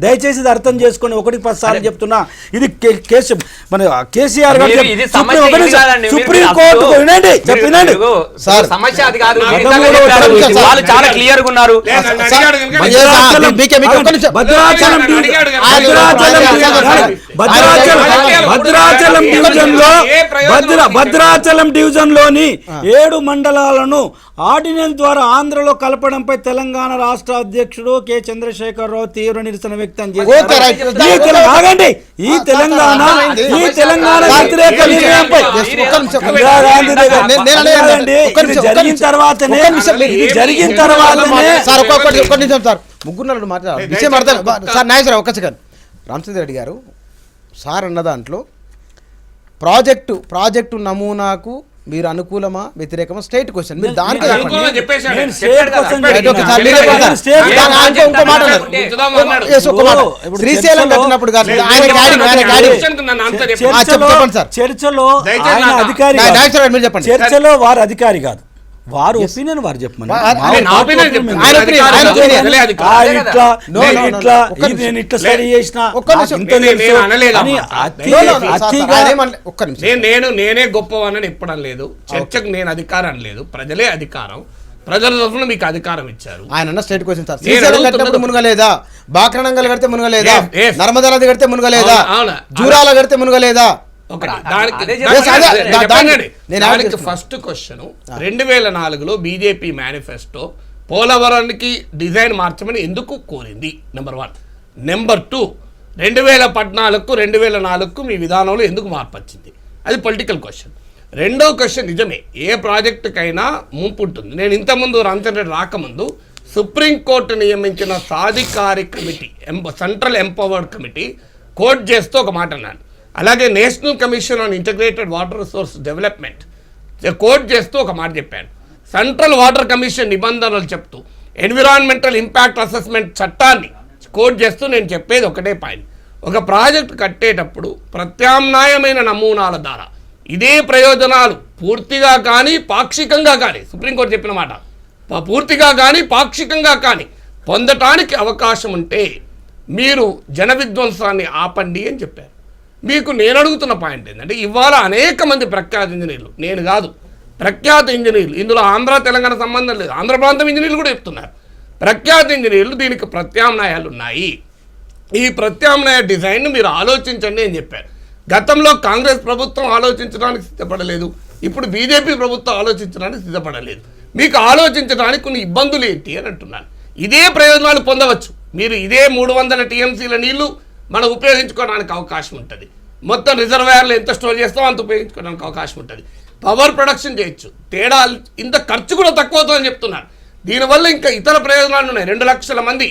దయచేసి ఇది అర్థం చేసుకొని 1-10 సార్లు చెప్తున్నా. ఇది మన కేసీఆర్ గారు సుప్రీం కోర్టు వినండి సమస్య అది కాదు. వాళ్ళు చాలా క్లియర్ గా ఉన్నారు. భద్రాచలం డివిజన్ లోని 7 మండలాలను ఆర్డినెన్స్ ద్వారా ఆంధ్రలో కలపడంపై తెలంగాణ రాష్ట్ర అధ్యక్షుడు కె చంద్రశేఖరరావు తీవ్ర నిరసన వ్యక్తం చేశారు. ఈ తెలంగాణ వ్యతిరేక నిర్ణయంపై జరిగిన తర్వాతనే ముగ్గురు మాట్లాడారు విషయం అర్థం. సార్ నాగేశ్వరరావు ఒక్క సెకండ్. రామచంద్ర రెడ్డి గారు సార్ అన్న దాంట్లో ప్రాజెక్టు నమూనాకు మీరు అనుకూలమా వ్యతిరేకమా స్టేట్ క్వశ్చన్ మీరు దానికి శ్రీశైలం కట్టినప్పుడు చర్చలో వారు అధికారి కాదు, వారు ఒపీనియన్ వారు చెప్పమని నేనే గొప్పవానని ఎప్పడం లేదు. చర్చకు నేను అధికారం లేదు, ప్రజలే అధికారం. ప్రజల తరఫున మీకు అధికారం ఇచ్చారు. ఆయన స్టేట్ క్వశ్చన్ సార్. శ్రీశైలం కట్టినప్పుడు మునగలేదా? బాక్రణంగల్ కడితే మునగలేదా? నర్మదా నది కడితే మునగలేదా? జూరాల కడితే మునగలేదా? ఫస్ట్ క్వశ్చన్ 2004లో బీజేపీ మేనిఫెస్టో పోలవరానికి డిజైన్ మార్చమని ఎందుకు కోరింది? నెంబర్ 1. నెంబర్ 2, 2014కు 2004కు మీ విధానంలో ఎందుకు మార్పు వచ్చింది? అది పొలిటికల్ క్వశ్చన్. రెండో క్వశ్చన్, నిజమే ఏ ప్రాజెక్టుకైనా ముంపు ఉంటుంది. నేను ఇంతకుముందు రామచంద్ర రెడ్డి రాకముందు సుప్రీంకోర్టు నియమించిన సాధికారి committee, central empowered committee quote చేస్తూ ఒక మాట అన్నాను. అలాగే national commission on integrated water resource development quote చేస్తూ ఒక మాట చెప్పాను. సెంట్రల్ వాటర్ కమిషన్ నిబంధనలు చెప్తూ ఎన్విరాన్మెంటల్ ఇంపాక్ట్ అసెస్మెంట్ చట్టాన్ని కోట్ చేస్తూ నేను చెప్పేది ఒకటే పాయింట్. ఒక ప్రాజెక్ట్ కట్టేటప్పుడు ప్రత్యామ్నాయమైన నమూనాల ద్వారా ఇదే ప్రయోజనాలు పూర్తిగా కానీ పాక్షికంగా కానీ, సుప్రీంకోర్టు చెప్పిన మాట, పూర్తిగా కానీ పాక్షికంగా కానీ పొందటానికి అవకాశం ఉంటే మీరు జన విధ్వంసాన్ని ఆపండి అని చెప్పారు. మీకు నేను అడుగుతున్న పాయింట్ ఏంటంటే, ఇవాళ అనేక మంది ప్రఖ్యాత ఇంజనీర్లు, నేను కాదు, ప్రఖ్యాత ఇంజనీర్లు, ఇందులో ఆంధ్ర తెలంగాణ సంబంధం లేదు, ఆంధ్ర ప్రాంతం ఇంజనీర్లు కూడా చెప్తున్నారు, ప్రఖ్యాత ఇంజనీర్లు దీనికి ప్రత్యామ్నాయాలు ఉన్నాయి, ఈ ప్రత్యామ్నాయ డిజైన్ను మీరు ఆలోచించండి అని చెప్పారు. గతంలో కాంగ్రెస్ ప్రభుత్వం ఆలోచించడానికి సిద్ధపడలేదు, ఇప్పుడు బీజేపీ ప్రభుత్వం ఆలోచించడానికి సిద్ధపడలేదు. మీకు ఆలోచించడానికి కొన్ని ఇబ్బందులు ఏంటి అని అంటున్నాను. ఇదే ప్రయోజనాలు పొందవచ్చు, మీరు ఇదే 300 టీఎంసీల నీళ్లు మనం ఉపయోగించుకోవడానికి అవకాశం ఉంటుంది. మొత్తం రిజర్వాయర్లు ఎంత స్టోర్ చేస్తామో అంత ఉపయోగించుకోవడానికి అవకాశం ఉంటుంది. పవర్ ప్రొడక్షన్ చేయొచ్చు. తేడా ఇంత ఖర్చు కూడా తక్కువ అవుతుందని చెప్తున్నారు. దీనివల్ల ఇంకా ఇతర ప్రయోజనాలు ఉన్నాయి. 2 లక్షల మంది,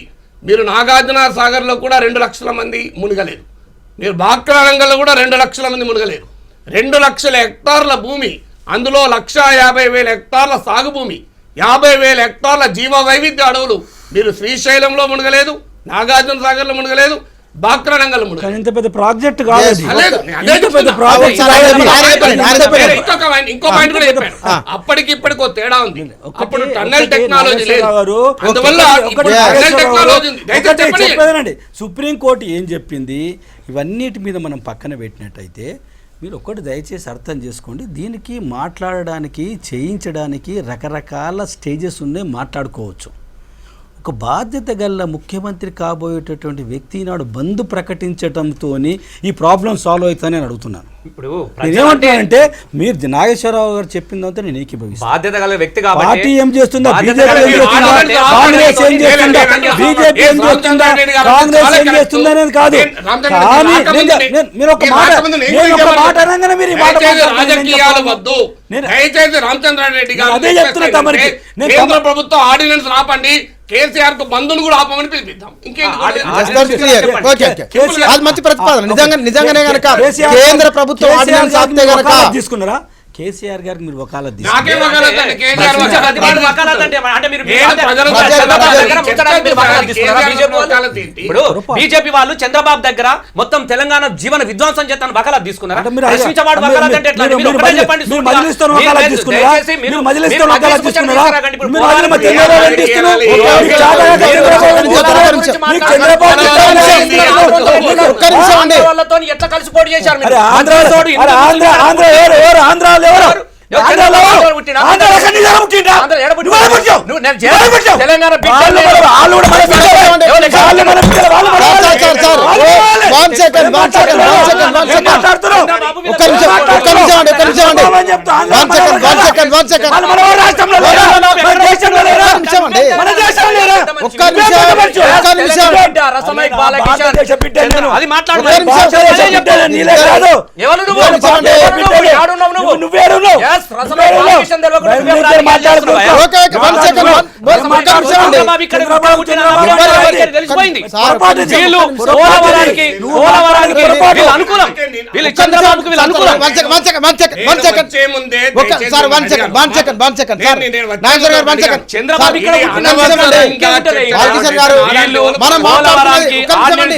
మీరు నాగార్జున సాగర్లో కూడా 2 లక్షల మంది మునగలేరు, మీరు బాక్రారంగంలో కూడా 2 లక్షల మంది మునగలేరు. 2 లక్షల హెక్టార్ల భూమి, అందులో 1,50,000 హెక్టార్ల సాగు భూమి, 50,000 హెక్టార్ల జీవ వైవిధ్య అడవులు. మీరు శ్రీశైలంలో మునగలేదు, నాగార్జున సాగర్లో మునగలేదు, బాక్రారంగంలో మునగలేదు. ఇంత పెద్ద ప్రాజెక్ట్ కాదు అది. ఇంకో పాయింట్ కూడా చెప్పాను, అప్పటికిప్పటికో తేడా ఉంది. అప్పుడు టన్నెల్ టెక్నాలజీ లేదు, అందువల్ల టన్నెల్ టెక్నాలజీ ఉంది. చెప్పేదండి సుప్రీంకోర్టు ఏం చెప్పింది, ఇవన్నిటి మీద మనం పక్కన పెట్టినట్టయితే మీరు ఒక్కటి దయచేసి అర్థం చేసుకోండి. దీనికి మాట్లాడడానికి, చేయించడానికి రకరకాల స్టేజెస్ ఉన్నాయి, మాట్లాడుకోవచ్చు. ఒక బాధ్యత గల ముఖ్యమంత్రి కాబోయేటటువంటి వ్యక్తి నాడు బంద్ ప్రకటించడంతో ఈ ప్రాబ్లం సాల్వ్ అవుతుందని నేను అడుగుతున్నాను. ఇప్పుడు నేనేమంటానంటే మీరు నాగేశ్వరరావు గారు చెప్పిందంతా నేను ఏకీభవిస్తాను. బాధ్యత గల వ్యక్తి కాబట్టి పార్టీ ఏం చేస్తుందా, బీజేపీ ఏం చేస్తుందా, కాంగ్రెస్ ఏం చేస్తుందా, బీజేపీ ఏం చేస్తుందా, కాంగ్రెస్ ఏం చేస్తుందా అనేది కాదు. కానీ మీరు ఒక మాట అనగానే మీరు రాజకీయాలు వద్దు. దయచేసి రామచంద్రారెడ్డి గారు అదే చెప్తున్నా తమరికి. కేంద్ర ప్రభుత్వం ఆర్డినెన్స్ ఆపండి, కేసీఆర్ కు బంధువులు కూడా ఆపమని పిలిపిద్దాం. అది మంచి ప్రతిపాదన. నిజంగానే కనుక కేంద్ర ప్రభుత్వం ఆర్డినెన్స్ ఆపితే గనక తీసుకున్నారా? కేసీఆర్ గారికి మీరు వకాలత్ బీజేపీ వాళ్ళు చంద్రబాబు దగ్గర మొత్తం తెలంగాణ జీవన విధ్వంసం చేస్తాను వకాలత్ తీసుకున్నారా? ఎట్లా కలిసి పోటీ చేశారు? అది మాట్లాడు.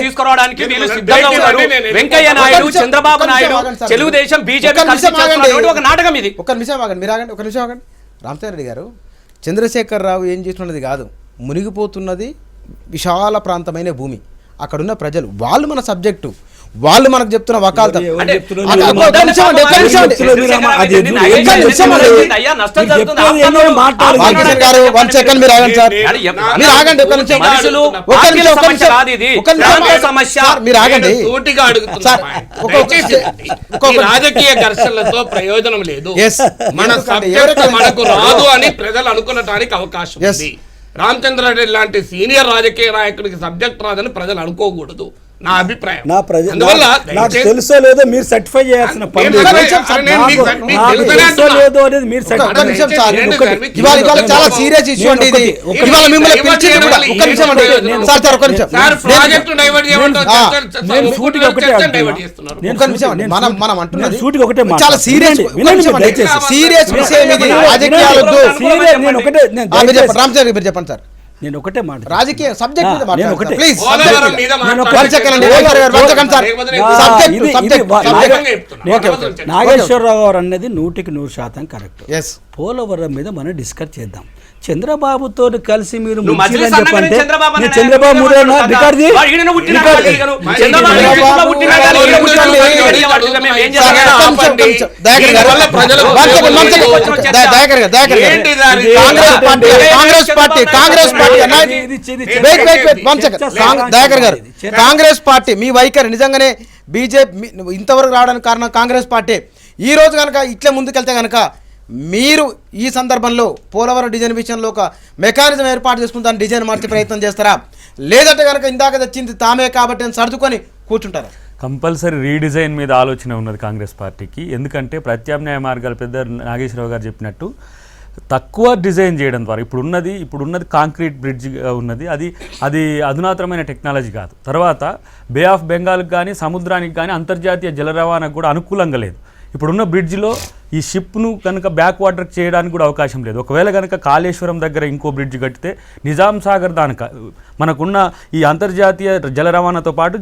తీసుకోవడానికి వెంకయ్య నాయుడు, చంద్రబాబు నాయుడు, తెలుగుదేశం, బీజేపీ ఒక నాటకం ఇది. ఒక నిమిషం ఆగండి, మీరు ఆగండి, ఒక నిమిషం ఆగండి. రామచంద్రరెడ్డి గారు, చంద్రశేఖరరావు ఏం చేస్తున్నది కాదు, మునిగిపోతున్నది విశాల ప్రాంతమైన భూమి, అక్కడున్న ప్రజలు, వాళ్ళు మన సబ్జెక్టు, వాళ్ళు మనకు చెప్తున్న వకాలత. రాజకీయ ఘర్షణలతో ప్రయోజనం లేదు, మన సబ్జెక్ట్ మనకు రాదు అని ప్రజలు అనుకునటానికి అవకాశం ఉంది. రామచంద్రారెడ్డి లాంటి సీనియర్ రాజకీయ నాయకుడికి సబ్జెక్ట్ రాదని ప్రజలు అనుకోకూడదు, నా అభిప్రాయం. నాకు తెలుసో లేదో మీరు సర్టిఫై చేయాల్సిన పని లేదు. చాలా సీరియస్ ఇష్యూ అండి ఇది. చాలా సీరియస్ విషయం ఇది. రాజకీయాలొద్దు. రామచంద్ర మీరు చెప్పండి సార్. నేను ఒకటే మాట, రాజకీయ సబ్జెక్ట్ మీద ఒకటే ప్లీజ్. నాగేశ్వరరావు గారు అన్నది 100% కరెక్ట్. పోలవరం మీద మనం డిస్కస్ చేద్దాం. చంద్రబాబుతో కలిసి మీరు చెప్పంటే చంద్రబాబు కాంగ్రెస్ పార్టీ మీ వైఖరి నిజంగానే బీజేపీ ఇంతవరకు రావడానికి కారణం కాంగ్రెస్ పార్టీ. ఈ రోజు కనుక ఇట్లా ముందుకెళ్తే కనుక మీరు ఈ సందర్భంలో పోలవరం డిజైన్ విషయంలో ఒక మెకానిజం ఏర్పాటు చేసుకుని దాన్ని డిజైన్ మార్చే ప్రయత్నం చేస్తారా, లేదంటే కనుక ఇందాక తెచ్చింది తామే కాబట్టి సర్దుకొని కూర్చుంటారా? కంపల్సరీ రీడిజైన్ మీద ఆలోచన ఉన్నది కాంగ్రెస్ పార్టీకి. ఎందుకంటే ప్రత్యామ్నాయ మార్గాలు పెద్ద నాగేశ్వరరావు గారు చెప్పినట్టు తక్కువ డిజైన్ చేయడం ద్వారా ఇప్పుడున్నది కాంక్రీట్ బ్రిడ్జ్ ఉన్నది, అది అధునాతనమైన టెక్నాలజీ కాదు. తర్వాత బే ఆఫ్ బెంగాల్కి కానీ సముద్రానికి కానీ అంతర్జాతీయ జల రవాణాకు కూడా అనుకూలంగా లేదు. ఇప్పుడున్న బ్రిడ్జిలో ఈ షిప్ను కనుక బ్యాక్ వాటర్కి చేయడానికి కూడా అవకాశం లేదు. ఒకవేళ కనుక కాళేశ్వరం దగ్గర ఇంకో బ్రిడ్జ్ కట్టితే నిజాం సాగర్ దానిక మనకున్న ఈ అంతర్జాతీయ జల రవాణాతో పాటు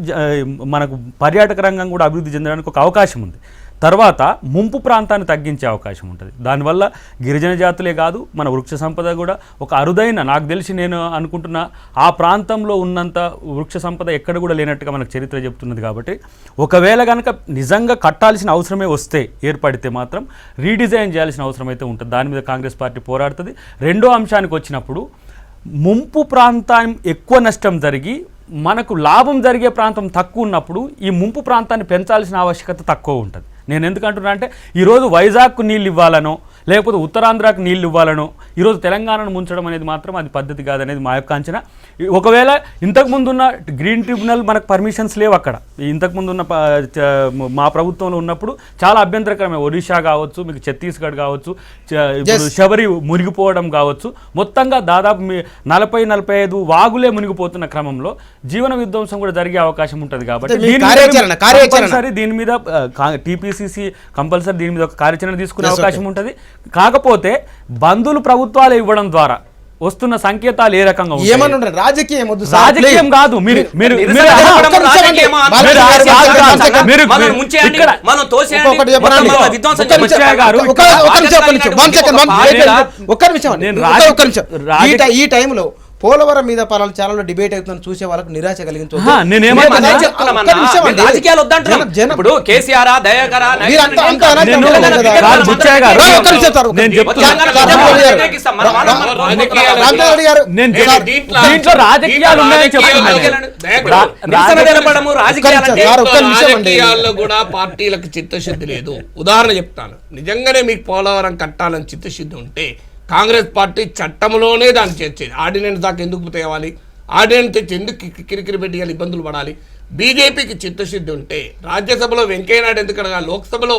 మనకు పర్యాటక రంగం కూడా అభివృద్ధి చెందడానికి ఒక అవకాశం ఉంది. తర్వాత ముంపు ప్రాంతాన్ని తగ్గించే అవకాశం ఉంటుంది. దానివల్ల గిరిజన జాతులే కాదు, మన వృక్ష సంపద కూడా ఒక అరుదైన, నాకు తెలిసి నేను అనుకుంటున్న ఆ ప్రాంతంలో ఉన్నంత వృక్ష సంపద ఎక్కడ కూడా లేనట్టుగా మనకు చరిత్ర చెప్తున్నది. కాబట్టి ఒకవేళ కనుక నిజంగా కట్టాల్సిన అవసరమే వస్తే ఏర్పడితే మాత్రం రీడిజైన్ చేయాల్సిన అవసరం అయితే ఉంటుంది. దాని మీద కాంగ్రెస్ పార్టీ పోరాడుతుంది. రెండో అంశానికి వచ్చినప్పుడు ముంపు ప్రాంతం ఎక్కువ నష్టం జరిగి మనకు లాభం జరిగే ప్రాంతం తక్కువ ఉన్నప్పుడు ఈ ముంపు ప్రాంతాన్ని పెంచాల్సిన ఆవశ్యకత తక్కువ ఉంటుంది. నేను ఎందుకంటున్నా అంటే ఈరోజు వైజాగ్కు నీళ్ళు ఇవ్వాలనో లేకపోతే ఉత్తరాంధ్రకు నీళ్ళు ఇవ్వాలనో ఈరోజు తెలంగాణను ముంచడం అనేది మాత్రం అది పద్ధతి కాదనేది మా యొక్క అంచనా. ఒకవేళ ఇంతకుముందున్న గ్రీన్ ట్రిబ్యునల్ మనకు పర్మిషన్స్ లేవు అక్కడ. ఇంతకుముందున్న మా ప్రభుత్వంలో ఉన్నప్పుడు చాలా అభ్యంతరకరమే. ఒడిషా కావచ్చు, మీకు ఛత్తీస్గఢ్ కావచ్చు, ఇప్పుడు శబరి మునిగిపోవడం కావచ్చు, మొత్తంగా దాదాపు 40-45 వాగులే మునిగిపోతున్న క్రమంలో జీవన విధ్వంసం కూడా జరిగే అవకాశం ఉంటుంది. కాబట్టి దీని మీద టీపీసీసీ కంపల్సరీ దీని మీద ఒక కార్యాచరణ తీసుకునే అవకాశం ఉంటుంది. కాకపోతే బంధువులు ప్రభుత్వాలు ఇవ్వడం ద్వారా వస్తున్న సంకేతాలు ఏ రకంగా రాజకీయం కాదు. ఈ టైంలో పోలవరం మీద పలానా ఛానల్లో డిబేట్ అవుతుందని చూసే వాళ్ళకు నిరాశ కలిగించవచ్చు. రాజకీయాల్లో కూడా పార్టీలకు చిత్తశుద్ధి లేదు. ఉదాహరణ చెప్తాను, నిజంగానే మీకు పోలవరం కట్టాలని చిత్తశుద్ధి ఉంటే కాంగ్రెస్ పార్టీ చట్టంలోనే దాన్ని చేర్చేది. ఆర్డినెన్స్ దాకా ఎందుకు తేవాలి? ఆర్డినెన్స్ తెచ్చి ఎందుకు కిరికిరి పెట్టాలి, ఇబ్బందులు పడాలి? బీజేపీకి చిత్తశుద్ధి ఉంటే రాజ్యసభలో వెంకయ్యనాయుడు ఎందుకు అడగాలి? లోక్సభలో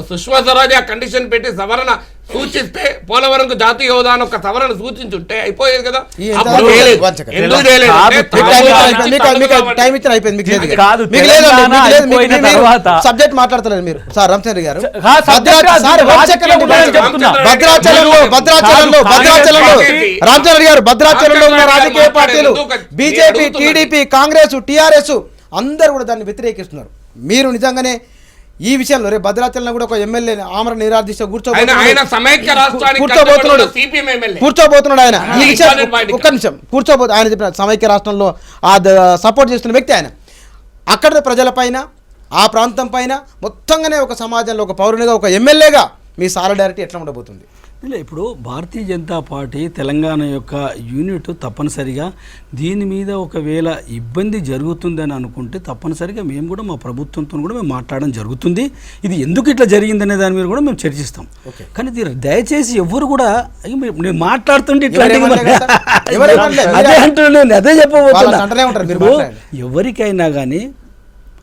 సుష్మా స్వరాజ్ ఆ కండిషన్ పెట్టి సవరణ సూచిస్తే పోలవరంకు జాతీయ హోదాను ఒక సవరణ సూచించుంటే అయిపోయేది కదా. సబ్జెక్ట్ మాట్లాడతలేదు మీరు సార్ రామచంద్ర గారు. రామచంద్ర గారు, భద్రాచలంలో ఉన్న రాజకీయ పార్టీలు బీజేపీ, టీడీపీ, కాంగ్రెస్, టీఆర్ఎస్ అందరూ కూడా దాన్ని వ్యతిరేకిస్తున్నారు. మీరు నిజంగానే ఈ విషయంలో రేపు భద్రాచలంలో కూడా ఒక ఎమ్మెల్యే ఆమర నిరాదీశ కూర్చోబోతున్నాడు ఆయన. ఈ విషయం ఒక్క నిమిషం కూర్చోబోతు ఆయన చెప్పిన సమైక్య రాష్ట్రంలో సపోర్ట్ చేస్తున్న వ్యక్తి ఆయన. అక్కడ ప్రజలపైన, ఆ ప్రాంతం పైన మొత్తంగానే ఒక సమాజంలో ఒక పౌరునిగా, ఒక ఎమ్మెల్యేగా మీ సాలిడారిటీ ఎట్లా ఉండబోతుంది? ఇప్పుడు భారతీయ జనతా పార్టీ తెలంగాణ యొక్క యూనిట్ తప్పనిసరిగా దీని మీద ఒకవేళ ఇబ్బంది జరుగుతుందని అనుకుంటే తప్పనిసరిగా మేము కూడా మా ప్రభుత్వంతో కూడా మేము మాట్లాడడం జరుగుతుంది. ఇది ఎందుకు ఇట్లా జరిగిందనే దాని మీద కూడా మేము చర్చిస్తాం. కానీ దయచేసి ఎవరు కూడా నేను మాట్లాడుతుంటే ఇట్లా అదే అంటున్నాను, అదే చెప్పబోతున్నా. ఎవరికైనా కానీ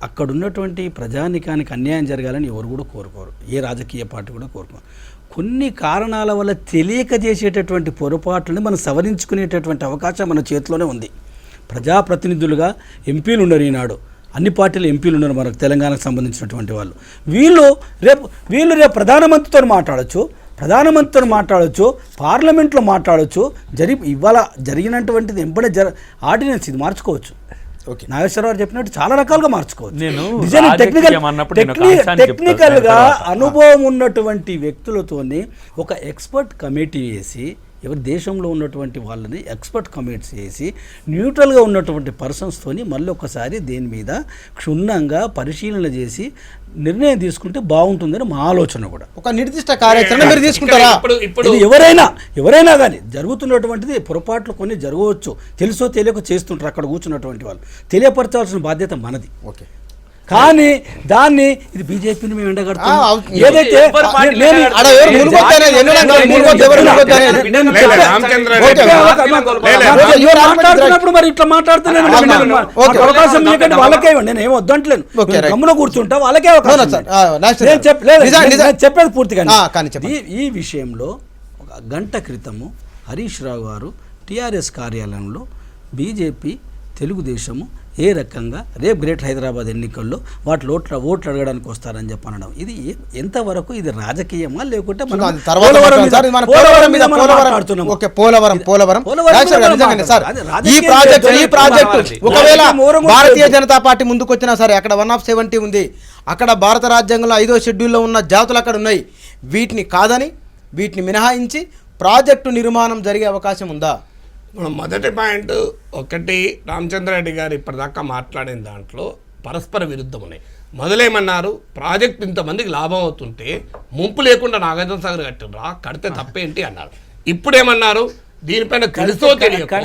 అక్కడ ఉన్నటువంటి ప్రజానికానికి అన్యాయం జరగాలని ఎవరు కూడా కోరుకోరు, ఏ రాజకీయ పార్టీ కూడా కోరుకోరు. కొన్ని కారణాల వల్ల తెలియక చేసేటటువంటి పొరపాట్లని మనం సవరించుకునేటటువంటి అవకాశం మన చేతిలోనే ఉంది. ప్రజాప్రతినిధులుగా ఎంపీలు ఉన్నారు, ఈనాడు అన్ని పార్టీలు ఎంపీలు ఉన్నారు మనకు తెలంగాణకు సంబంధించినటువంటి వాళ్ళు. వీళ్ళు రేపు ప్రధానమంత్రితో మాట్లాడచ్చు, పార్లమెంట్లో మాట్లాడచ్చు. ఇవాళ జరిగినటువంటిది ఎంబడే ఆర్డినెన్స్ ఇది మార్చుకోవచ్చు. నాగేశ్వరరావు చెప్పినట్టు చాలా రకాలుగా మార్చుకోవచ్చు. టెక్నికల్గా అనుభవం ఉన్నటువంటి వ్యక్తులతోని ఒక ఎక్స్పర్ట్ కమిటీ వేసి, ఎవరి దేశంలో ఉన్నటువంటి వాళ్ళని ఎక్స్పర్ట్ కమిటీస్ చేసి న్యూట్రల్గా ఉన్నటువంటి పర్సన్స్తోని మళ్ళీ ఒకసారి దీని మీద క్షుణ్ణంగా పరిశీలన చేసి నిర్ణయం తీసుకుంటే బాగుంటుందని మా ఆలోచన. కూడా ఒక నిర్దిష్ట కార్యాచరణ మీరు తీసుకుంటారా? ఇప్పుడు ఎవరైనా కానీ జరుగుతున్నటువంటిది పొరపాట్లు కొన్ని జరగవచ్చు, తెలుసో తెలియక చేస్తుంటారు అక్కడ కూర్చున్నటువంటి వాళ్ళు. తెలియపరచాల్సిన బాధ్యత మనది. ఓకే, కానీ దాన్ని ఇది బీజేపీని మేము ఎండగడుతున్నాం అవుతుంది. ఏదైతే ఎవరి పార్టీని నేను- ఎండగడుతున్నారు? ఆడ ఎవరు మునుగొద్దనేది, ఎన్నో రంగాలు మునుగొద్దు, ఎవరు మునుగొద్దు అనేది. నేను లేదు, చెప్పే- రామచంద్రారెడ్డి చెప్పే గారు- అవకాశం- లేదు, లేదు, మీరు you are మాట్లాడుతున్నప్పుడు మరి ఇట్లా మాట్లాడుతున్నాను అవును, అవును. ఓకే. అవకాశం మీకంటే వాళ్ళకే ఇవ్వండి. నేను ఏం వద్దంటలేను ఓకే, రైట్. గమ్మున కూర్చుంటా వాళ్ళకే అవకాశం అవును, సార్. ఇవ్వండి. నేచురల్. నేను చెప్పలేదు నిజం- నిజం. నేను చెప్పేది పూర్తిగా కానీ చెప్పండి. ఈ విషయంలో ఒక గంట క్రితము హరీష్ రావు గారు టీఆర్ఎస్ కార్యాలయంలో బీజేపీ తెలుగుదేశము ఏ రకంగా రేపు గ్రేట్ హైదరాబాద్ ఎన్నికల్లో ఓట్లు అడగడానికి వస్తారని చెప్పనడం ఇది ఎంతవరకు ఇది రాజకీయమా లేకుంటే మనం అది తర్వాత పోలవరం మీద- సార్, మన పోలవరం మీద మనం పోలవరం మాట్లాడుతున్నాం. ఓకే, పోలవరం పోలవరం రాజశేఖర్ గారు, మీద నిజంగానే సార్, అది ఈ రాజకీయం ప్రాజెక్టు రాజకీయం ఒకవేళ ఓరం భారతీయ కూడా జనతా పార్టీ ముందుకు వచ్చినా సరే అక్కడ 1/70 ఉంది, అక్కడ భారత రాజ్యాంగంలో 5వ షెడ్యూల్లో ఉన్న జాతులు అక్కడ ఉన్నాయి, వీటిని కాదని వీటిని మినహాయించి ప్రాజెక్టు నిర్మాణం జరిగే అవకాశం ఉందా? మన మొదటి పాయింట్ ఒకటి, రామచంద్రారెడ్డి గారు ఇప్పటిదాకా మాట్లాడిన దాంట్లో పరస్పర విరుద్ధం ఉన్నాయి. మొదలేమన్నారు, ప్రాజెక్ట్ ఇంతమందికి లాభం అవుతుంటే ముంపు లేకుండా నాగార్జున సాగర్ కట్టినరా, కడితే తప్పేంటి అన్నారు. ఇప్పుడేమన్నారు, దీనిపైన తెలుసో తెలియకో,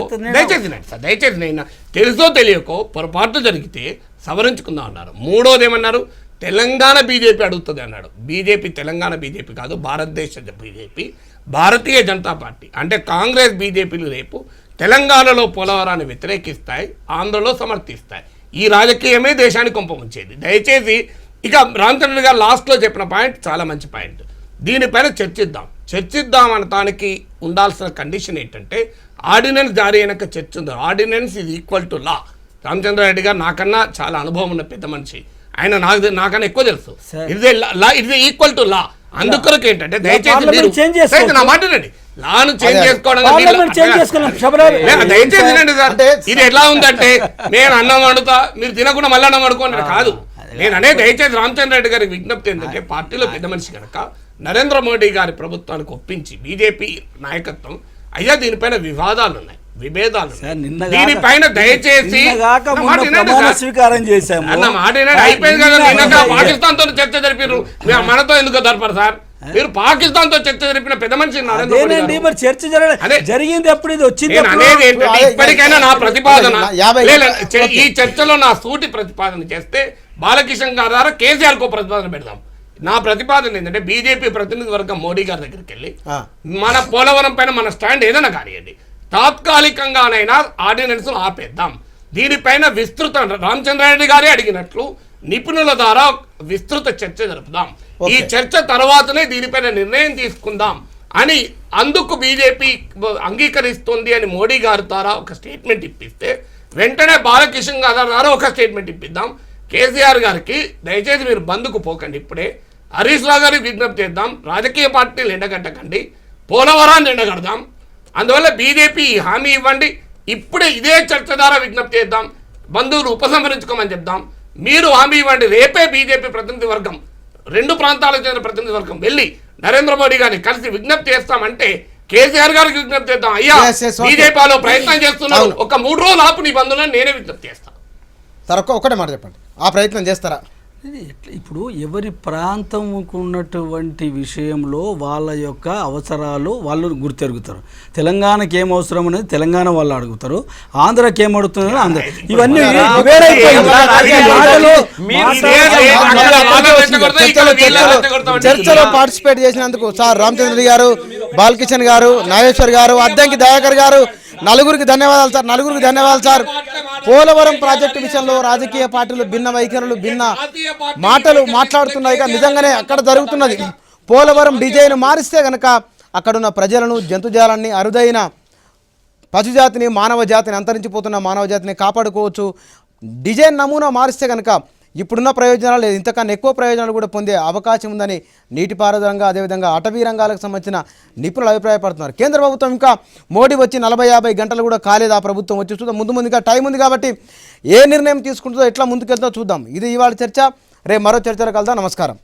దయచేసి నేను తెలుసో తెలియకో పొరపాటు జరిగితే సవరించుకుందాం అన్నారు. మూడోది ఏమన్నారు, తెలంగాణ బీజేపీ అడుగుతుంది అన్నాడు. బీజేపీ తెలంగాణ బీజేపీ కాదు, భారతదేశ బీజేపీ, భారతీయ జనతా పార్టీ అంటే కాంగ్రెస్ బీజేపీలు రేపు తెలంగాణలో పోలవరాన్ని వ్యతిరేకిస్తాయి, ఆంధ్రలో సమర్థిస్తాయి. ఈ రాజకీయమే దేశాన్ని కొంపముంచేది. దయచేసి ఇక రామచంద్ర గారు లాస్ట్లో చెప్పిన పాయింట్ చాలా మంచి పాయింట్. దీనిపైన చర్చిద్దాం అనటానికి ఉండాల్సిన కండిషన్ ఏంటంటే ఆర్డినెన్స్ జారీ అయినాక చర్చ ఉంది. ఆర్డినెన్స్ ఇది ఈక్వల్ టు లా. రామచంద్రారెడ్డి గారు నాకన్నా చాలా అనుభవం ఉన్న పెద్ద మనిషి, ఆయన నాకన్నా ఎక్కువ తెలుసు. ఇది ఈక్వల్ టు లా. అందుకొరకు ఏంటంటే దయచేసి నా మాట్లాడండి, లాను చేంజ్ చేసుకోవడం దయచేసి వినండి సార్. ఇది ఎట్లా ఉందంటే నేను అన్నం వండుతా మీరు తినకుండా మళ్ళీ అన్నం వండుకోండి కాదు. నేను అనేది దయచేసి రామచంద్రారెడ్డి గారికి విజ్ఞప్తి ఏంటంటే పార్టీలో పెద్ద మనిషి కనుక నరేంద్ర మోడీ గారి ప్రభుత్వానికి ఒప్పించి బీజేపీ నాయకత్వం అయ్యా దీనిపైన వివాదాలు ఉన్నాయి, విభేదాలు దీనిపైన దయచేసి స్వీకారం చేశాము అన్న మాట అయిపోయింది కదా. నిన్న పాకిస్తాన్ తో చర్చ జరిపారు, మనతో ఎందుకు జరపరు సార్? మీరు పాకిస్తాన్ తో చర్చ జరిపిన పెద్ద మనిషి మరి చర్చ జరిగింది ఎప్పుడు ఇది వచ్చింది అనేది ఏంటంటే ఇప్పటికైనా నా ప్రతిపాదన ఈ చర్చలో నా సూటి ప్రతిపాదన చేస్తే బాలకిషన్ గారి ద్వారా కేసీఆర్ కో ప్రతిపాదన పెడదాం. నా ప్రతిపాదన ఏంటంటే బీజేపీ ప్రతినిధి వర్గం మోడీ గారి దగ్గరికి వెళ్ళి మన పోలవరం పైన మన స్టాండ్ ఏదైనా కానివ్వండి, తాత్కాలికంగానైనా ఆర్డినెన్స్ ఆపేద్దాం. దీనిపైన విస్తృత రామచంద్రారెడ్డి గారే అడిగినట్లు నిపుణుల ద్వారా విస్తృత చర్చ జరుపుదాం. ఈ చర్చ తర్వాతనే దీనిపైన నిర్ణయం తీసుకుందాం అని అందుకు బీజేపీ అంగీకరిస్తుంది అని మోడీ గారి ద్వారా ఒక స్టేట్మెంట్ ఇప్పిస్తే వెంటనే బాలకిషన్ గారి ద్వారా ఒక స్టేట్మెంట్ ఇప్పిద్దాం. కేసీఆర్ గారికి దయచేసి మీరు బంద్కు పోకండి, ఇప్పుడే హరీష్ రావు గారికి విజ్ఞప్తి చేద్దాం, రాజకీయ పార్టీలు ఎండగట్టకండి, పోలవరాన్ని ఎండగడదాం. అందువల్ల బీజేపీ హామీ ఇవ్వండి, ఇప్పుడే ఇదే చర్చ ద్వారా విజ్ఞప్తి చేద్దాం, బంధువులు ఉపసంహరించుకోమని చెప్దాం. మీరు హామీ ఇవ్వండి, రేపే బీజేపీ ప్రతినిధి వర్గం, రెండు ప్రాంతాలకు చెందిన ప్రతినిధి వర్గం వెళ్ళి నరేంద్ర మోడీ గారిని కలిసి విజ్ఞప్తి చేస్తామంటే కేసీఆర్ గారికి విజ్ఞప్తి చేద్దాం, అయ్యా బీజేపీలో ప్రయత్నం చేస్తున్నారు, ఒక 3 రోజులు ఆపు నీ బంధువులను నేనే విజ్ఞప్తి చేస్తాను. సార్ ఒకటే మాట చెప్పండి, ఆ ప్రయత్నం చేస్తారా? ఇప్పుడు ఎవరి ప్రాంతంకు ఉన్నటువంటి విషయంలో వాళ్ళ యొక్క అవసరాలు వాళ్ళు గుర్తెరుగుతారు. తెలంగాణకి ఏం అవసరం అనేది తెలంగాణ వాళ్ళు అడుగుతారు, ఆంధ్రాకి ఏం అడుగుతున్నారు ఆంధ్ర. ఇవన్నీ చర్చలో పార్టిసిపేట్ చేసినందుకు సార్ రామచంద్ర గారు, బాలకిషన్ గారు, నాగేశ్వర్ గారు, అద్దంకి దయాకర్ గారు, నలుగురికి ధన్యవాదాలు సార్. నలుగురికి ధన్యవాదాలు సార్. పోలవరం ప్రాజెక్టు విషయంలో రాజకీయ పార్టీలు భిన్న వైఖరులు, భిన్న మాటలు మాట్లాడుతున్నాయి. నిజంగానే అక్కడ జరుగుతున్నది. పోలవరం డిజైన్ మారిస్తే కనుక అక్కడున్న ప్రజలను, జంతుజాలాన్ని, అరుదైన పశుజాతిని, మానవ జాతిని, అంతరించిపోతున్న మానవ జాతిని కాపాడుకోవచ్చు. డిజైన్ నమూనా మారిస్తే కనుక ఇప్పుడున్న ప్రయోజనాలు లేదు, ఇంతకన్నా ఎక్కువ ప్రయోజనాలు కూడా పొందే అవకాశం ఉందని నీటిపారుదల రంగం, అదేవిధంగా అటవీ రంగాలకు సంబంధించిన నిపుణులు అభిప్రాయపడుతున్నారు. కేంద్ర ప్రభుత్వం ఇంకా మోడీ వచ్చి 40-50 గంటలు కూడా కాలేదు. ఆ ప్రభుత్వం వచ్చి చూద్దాం, ముందుగా టైం ఉంది కాబట్టి ఏ నిర్ణయం తీసుకుంటుందో, ఎట్లా ముందుకెళ్తుందో చూద్దాం. ఇది ఇవాళ చర్చ. రేపు మరో చర్చలో కలుద్దాం. నమస్కారం.